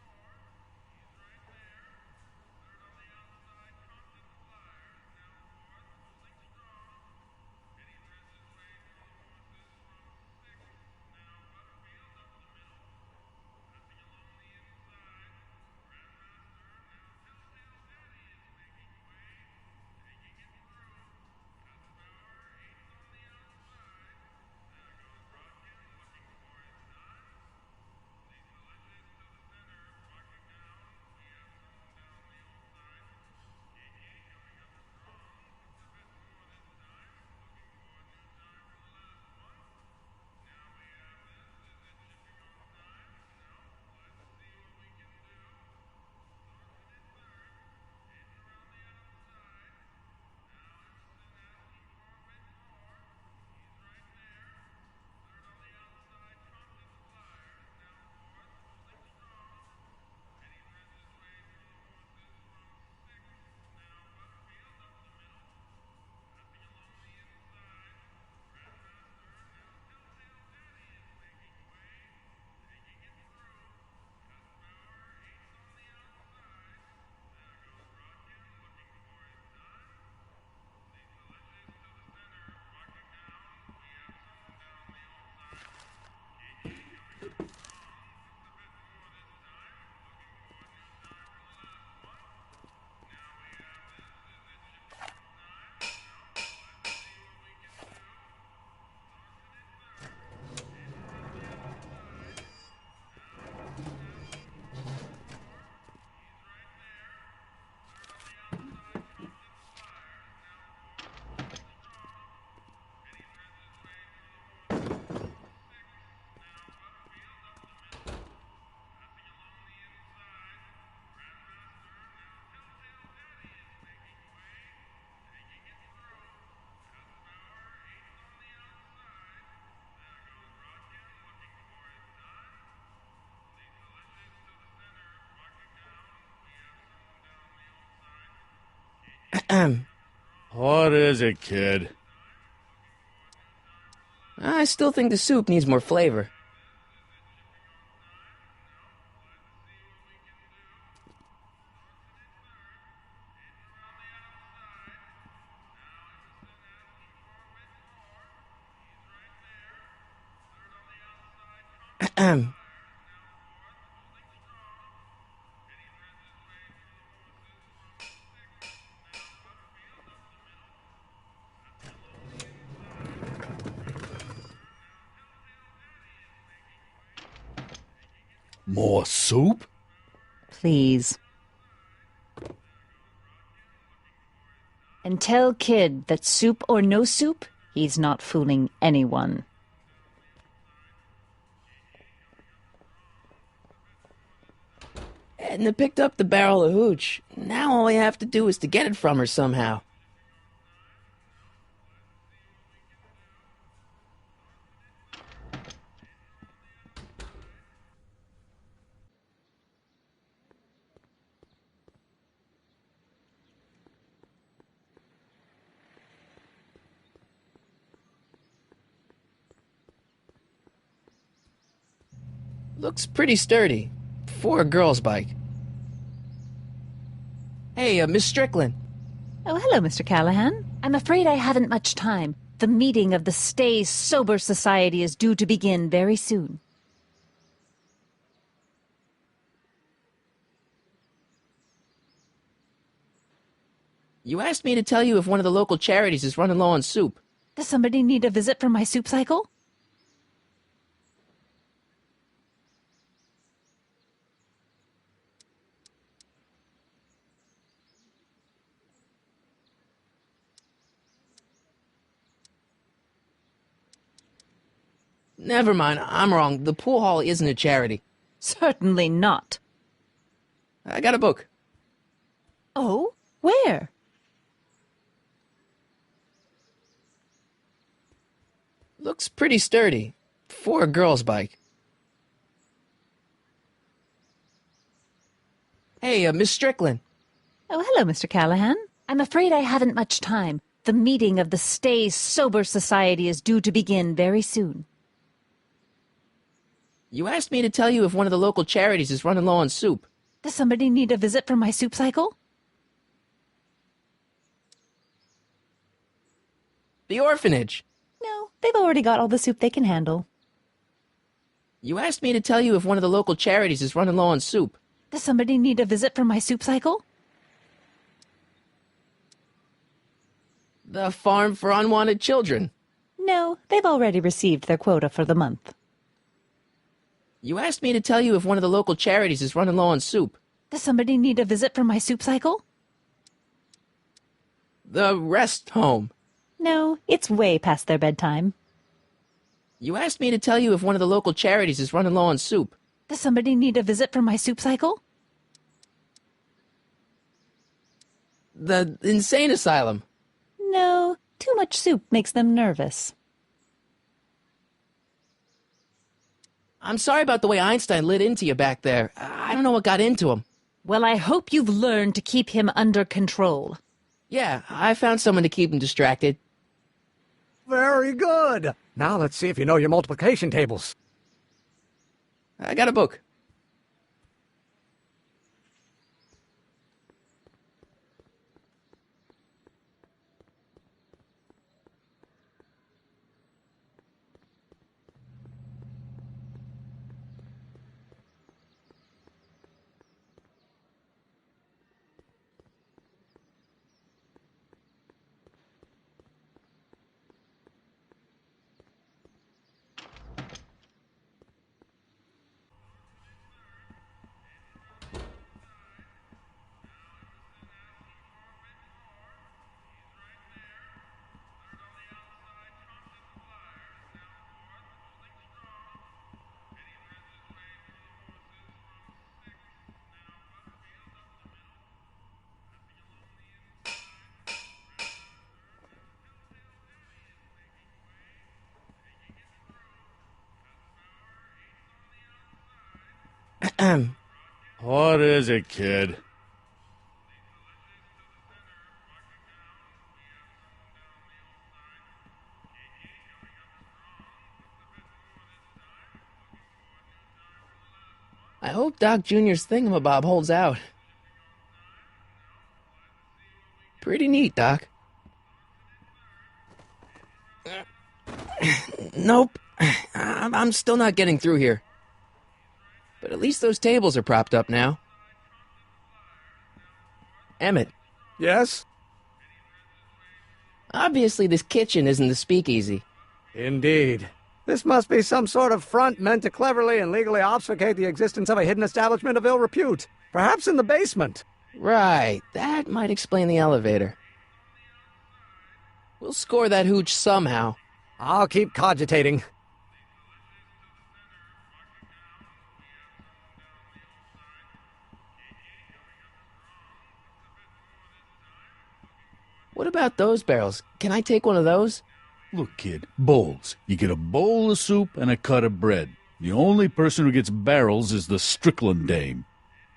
What is it, kid? I still think the soup needs more flavor. More soup? Please. And tell Kid that soup or no soup, he's not fooling anyone. Edna picked up the barrel of hooch. Now all I have to do is to get it from her somehow. Looks pretty sturdy. For a girl's bike. Hey, Miss Strickland. Oh, hello, Mr. Callahan. I'm afraid I haven't much time. The meeting of the Stay Sober Society is due to begin very soon. You asked me to tell you if one of the local charities is running low on soup. Does somebody need a visit from my soup cycle? Never mind, I'm wrong. The pool hall isn't a charity. Certainly not. I got a book. Oh? Where? Looks pretty sturdy. For a girl's bike. Hey, Miss Strickland. Oh, hello, Mr. Callahan. I'm afraid I haven't much time. The meeting of the Stay Sober Society is due to begin very soon. You asked me to tell you if one of the local charities is running low on soup. Does somebody need a visit from my soup cycle? The orphanage. No, they've already got all the soup they can handle. You asked me to tell you if one of the local charities is running low on soup. Does somebody need a visit from my soup cycle? The Farm for Unwanted Children. No, they've already received their quota for the month. You asked me to tell you if one of the local charities is running low on soup. Does somebody need a visit from my soup cycle? The Rest Home. No, it's way past their bedtime. You asked me to tell you if one of the local charities is running low on soup. Does somebody need a visit from my soup cycle? The Insane Asylum. No, too much soup makes them nervous. I'm sorry about the way Einstein lit into you back there. I don't know what got into him. Well, I hope you've learned to keep him under control. Yeah, I found someone to keep him distracted. Very good. Now let's see if you know your multiplication tables. I got a book. What is it, kid? I hope Doc Jr.'s thingamabob holds out. Pretty neat, Doc. Nope. I'm still not getting through here. But at least those tables are propped up now. Emmett. Yes? Obviously, this kitchen isn't the speakeasy. Indeed. This must be some sort of front meant to cleverly and legally obfuscate the existence of a hidden establishment of ill repute. Perhaps in the basement. Right. That might explain the elevator. We'll score that hooch somehow. I'll keep cogitating. What about those barrels? Can I take one of those? Look, kid, bowls. You get a bowl of soup and a cut of bread. The only person who gets barrels is the Strickland dame.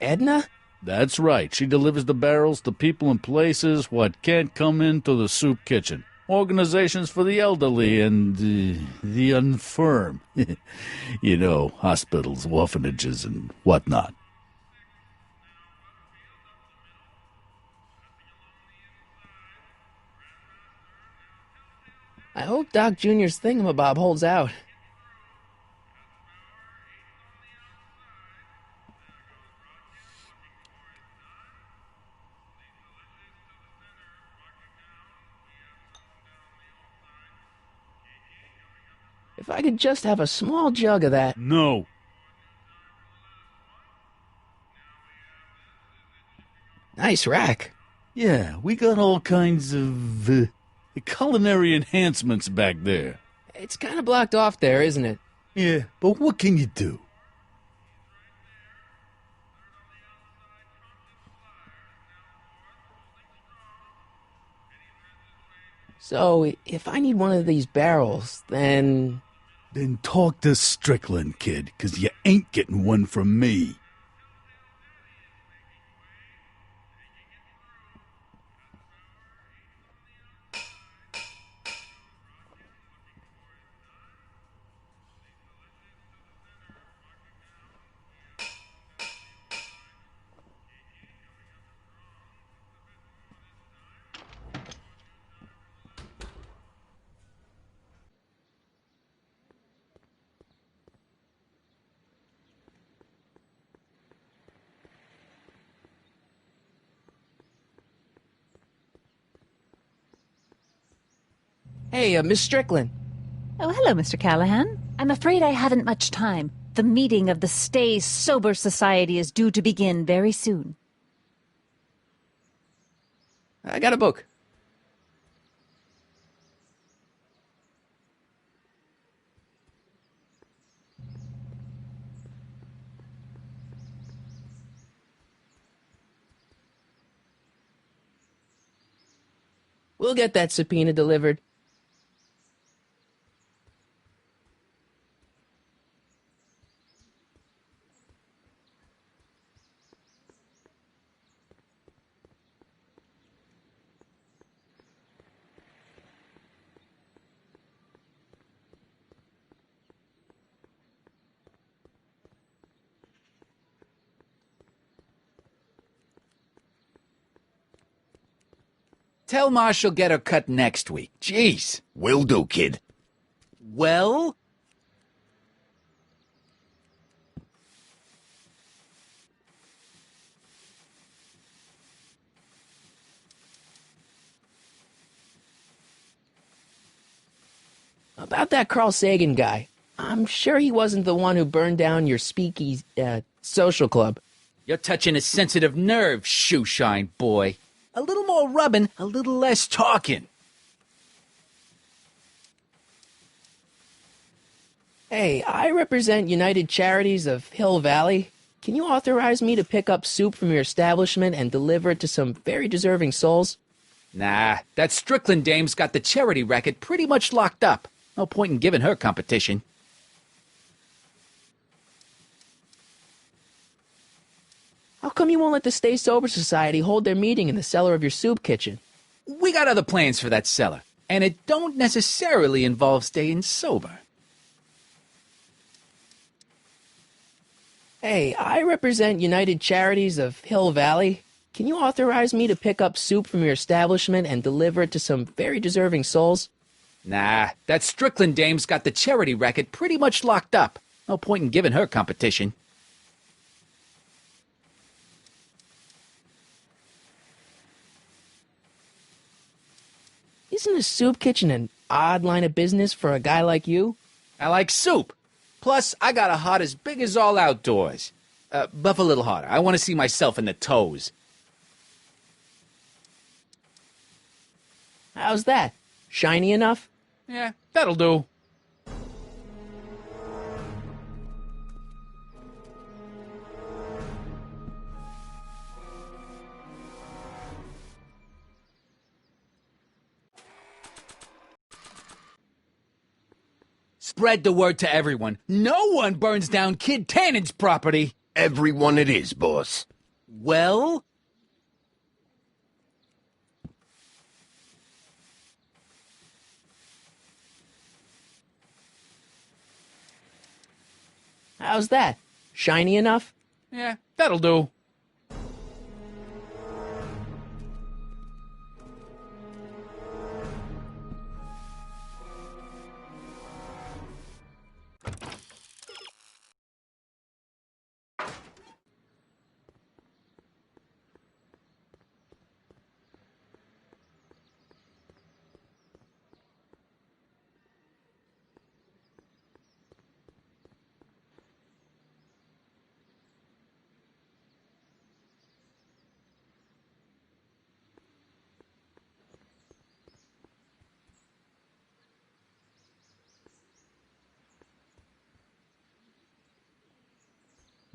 Edna? That's right. She delivers the barrels to people and places what can't come into the soup kitchen. Organizations for the elderly and the infirm. You know, hospitals, orphanages, and whatnot. I hope Doc Jr.'s thingamabob holds out. If I could just have a small jug of that. No. Nice rack. Yeah, we got all kinds of culinary enhancements back there. It's kind of blocked off there, isn't it? Yeah, but what can you do? So, if I need one of these barrels, then... Then talk to Strickland, kid, 'cause you ain't getting one from me. Hey, Miss Strickland. Oh, hello, Mr. Callahan. I'm afraid I haven't much time. The meeting of the Stay Sober Society is due to begin very soon. I got a book. We'll get that subpoena delivered. Tell Ma she'll get her cut next week. Jeez. Will do, kid. Well? About that Carl Sagan guy. I'm sure he wasn't the one who burned down your speakeasy, social club. You're touching a sensitive nerve, shoeshine boy. A little more rubbing, a little less talking. Hey, I represent United Charities of Hill Valley. Can you authorize me to pick up soup from your establishment and deliver it to some very deserving souls? Nah, that Strickland dame's got the charity racket pretty much locked up. No point in giving her competition. How come you won't let the Stay Sober Society hold their meeting in the cellar of your soup kitchen? We got other plans for that cellar, and it don't necessarily involve staying sober. Hey, I represent United Charities of Hill Valley. Can you authorize me to pick up soup from your establishment and deliver it to some very deserving souls? Nah, that Strickland dame's got the charity racket pretty much locked up. No point in giving her competition. Isn't a soup kitchen an odd line of business for a guy like you? I like soup. Plus, I got a heart as big as all outdoors. Buff a little harder. I want to see myself in the toes. How's that? Shiny enough? Yeah, that'll do. Spread the word to everyone. No one burns down Kid Tannen's property. Everyone it is, boss. Well? How's that? Shiny enough? Yeah, that'll do.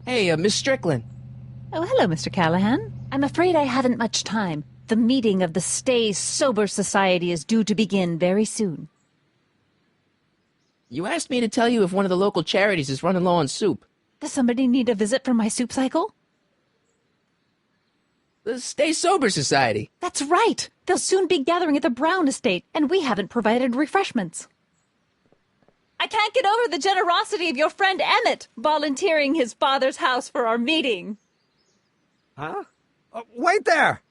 Hey, Miss Strickland. Oh, hello, Mr. Callahan. I'm afraid I haven't much time. The meeting of the Stay Sober Society is due to begin very soon. You asked me to tell you if one of the local charities is running low on soup. Does somebody need a visit from my soup cycle? The Stay Sober Society. That's right. They'll soon be gathering at the Brown estate, and we haven't provided refreshments. I can't get over the generosity of your friend Emmett, volunteering his father's house for our meeting. Huh? Wait there!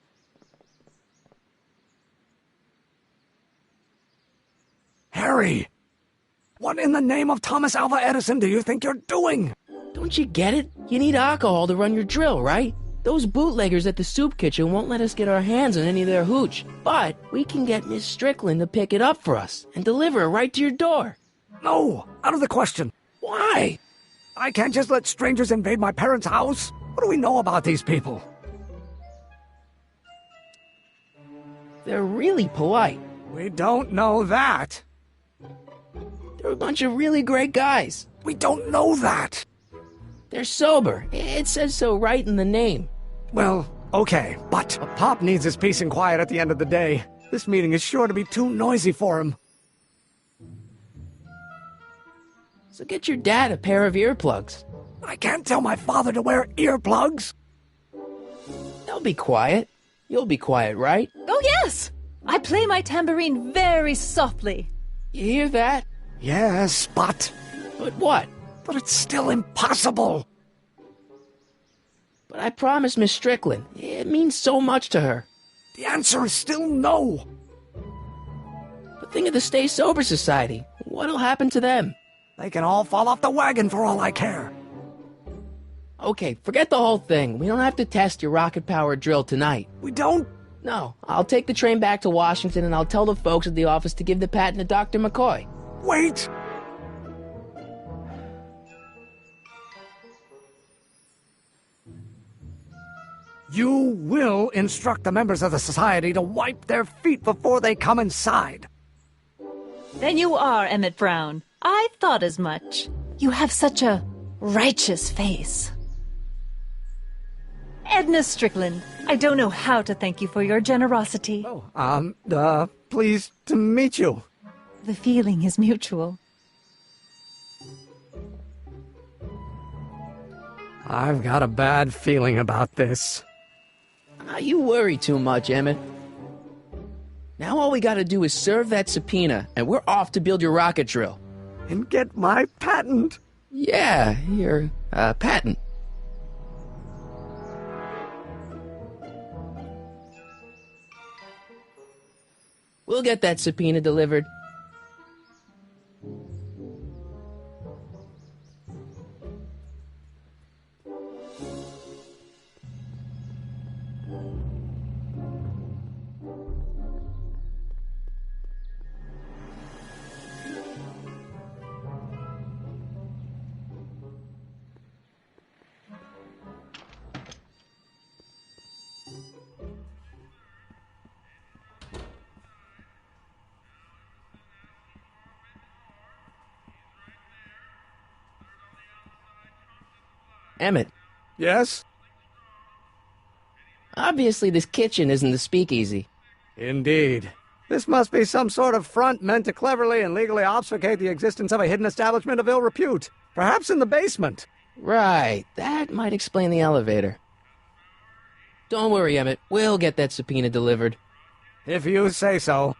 Harry! What in the name of Thomas Alva Edison do you think you're doing? Don't you get it? You need alcohol to run your drill, right? Those bootleggers at the soup kitchen won't let us get our hands on any of their hooch. But we can get Miss Strickland to pick it up for us and deliver it right to your door. No, out of the question. Why? I can't just let strangers invade my parents' house. What do we know about these people? They're really polite. We don't know that. They're a bunch of really great guys. We don't know that. They're sober. It says so right in the name. Well, okay, but Pop needs his peace and quiet at the end of the day. This meeting is sure to be too noisy for him. So get your dad a pair of earplugs. I can't tell my father to wear earplugs. They'll be quiet. You'll be quiet, right? Oh, yes! I play my tambourine very softly. You hear that? Yes, but... But what? But it's still impossible. But I promised Miss Strickland. It means so much to her. The answer is still no. But think of the Stay Sober Society. What'll happen to them? They can all fall off the wagon for all I care. Okay, forget the whole thing. We don't have to test your rocket-powered drill tonight. We don't? No. I'll take the train back to Washington and I'll tell the folks at the office to give the patent to Dr. McCoy. Wait! You will instruct the members of the society to wipe their feet before they come inside. Then you are Emmett Brown. I thought as much. You have such a righteous face. Edna Strickland, I don't know how to thank you for your generosity. Pleased to meet you. The feeling is mutual. I've got a bad feeling about this. You worry too much, Emmett. Now all we gotta do is serve that subpoena, and we're off to build your rocket drill. And get my patent. Yeah, your, patent. We'll get that subpoena delivered. Emmett. Yes? Obviously, this kitchen isn't the speakeasy. Indeed. This must be some sort of front meant to cleverly and legally obfuscate the existence of a hidden establishment of ill repute. Perhaps in the basement. Right. That might explain the elevator. Don't worry, Emmett. We'll get that subpoena delivered. If you say so.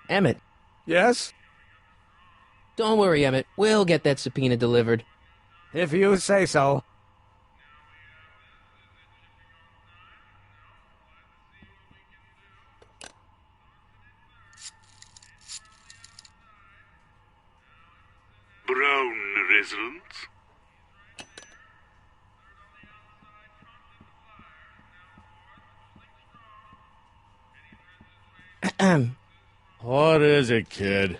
Emmett. Yes? Don't worry, Emmett. We'll get that subpoena delivered. If you say so. Brown residents? What is it, kid?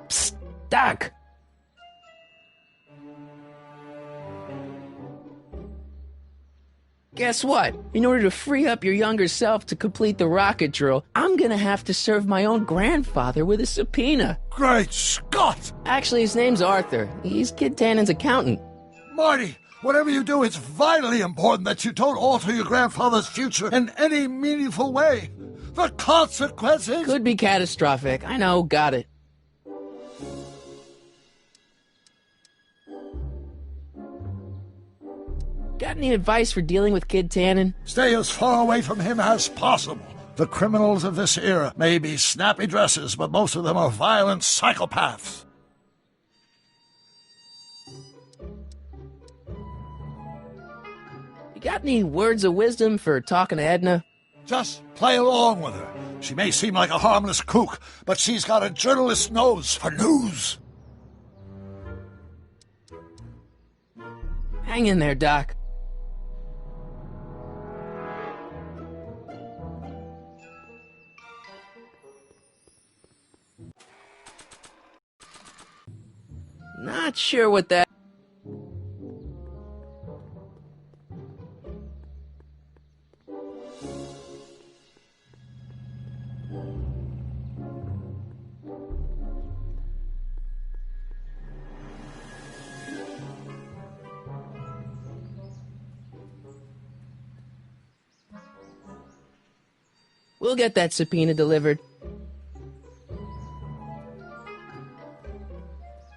Psst, Doc! Guess what? In order to free up your younger self to complete the rocket drill, I'm gonna have to serve my own grandfather with a subpoena. Great Scott! Actually, his name's Arthur. He's Kid Tannen's accountant. Marty, whatever you do, it's vitally important that you don't alter your grandfather's future in any meaningful way. The consequences... Could be catastrophic. I know, got it. Got any advice for dealing with Kid Tannen? Stay as far away from him as possible. The criminals of this era may be snappy dresses, but most of them are violent psychopaths. You got any words of wisdom for talking to Edna? Just play along with her. She may seem like a harmless kook, but she's got a journalist's nose for news. Hang in there, Doc. Not sure what that... We'll get that subpoena delivered.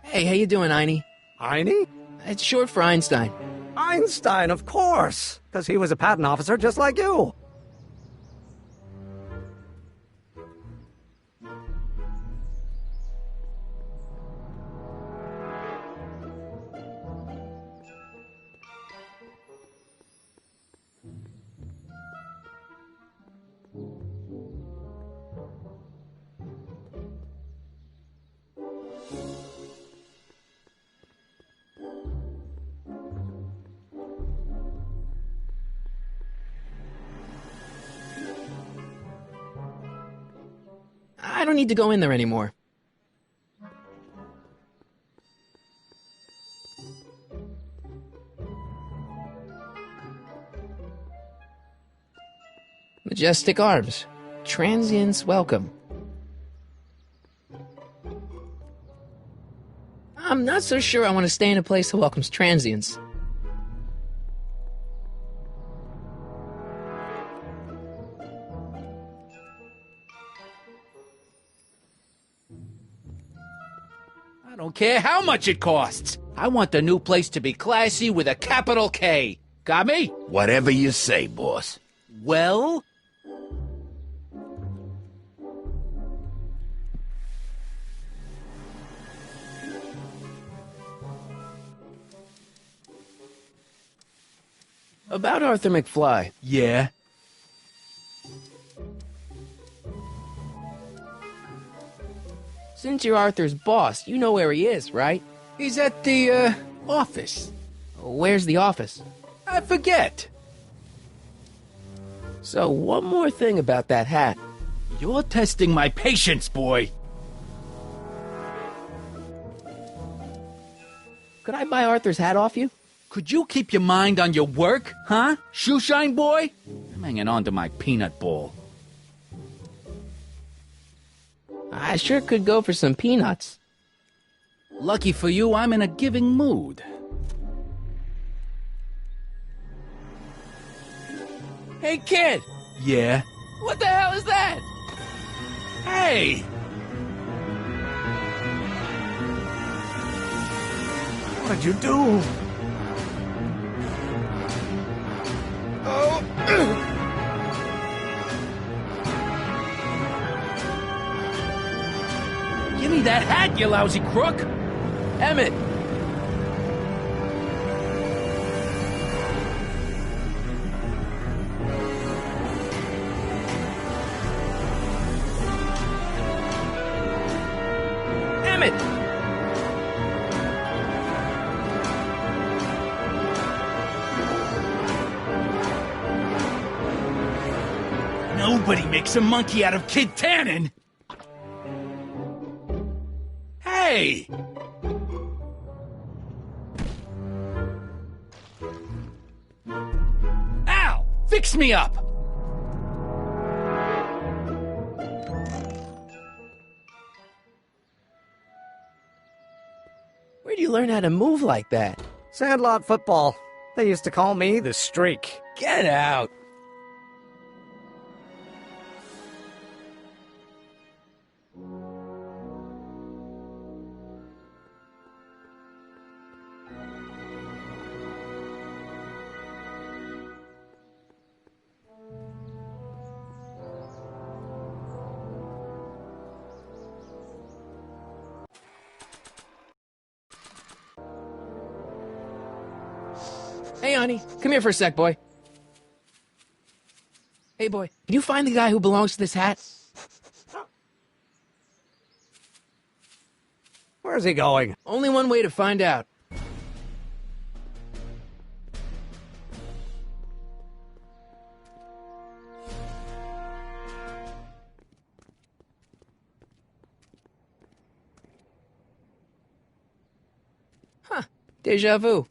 Hey, how you doing, Einie? Einie? It's short for Einstein. Einstein, of course, because he was a patent officer just like you. I don't need to go in there anymore. Majestic Arbs. Transients welcome. I'm not so sure I want to stay in a place that welcomes transients. I don't care how much it costs. I want the new place to be classy with a capital K. Got me? Whatever you say, boss. Well? About Arthur McFly. Yeah? Since you're Arthur's boss, you know where he is, right? He's at the, office. Where's the office? I forget. So, one more thing about that hat. You're testing my patience, boy. Could I buy Arthur's hat off you? Could you keep your mind on your work, huh? Shoeshine boy? I'm hanging on to my peanut ball. I sure could go for some peanuts. Lucky for you, I'm in a giving mood. Hey, kid! Yeah? What the hell is that? Hey! What did you do? Give me that hat, you lousy crook! Emmett! Emmett! Nobody makes a monkey out of Kid Tannen! Hey! Ow! Fix me up! Where'd you learn how to move like that? Sandlot football. They used to call me the Streak. Get out! Hey, honey, come here for a sec, boy. Hey, boy, can you find the guy who belongs to this hat? Where's he going? Only one way to find out. Huh, deja vu.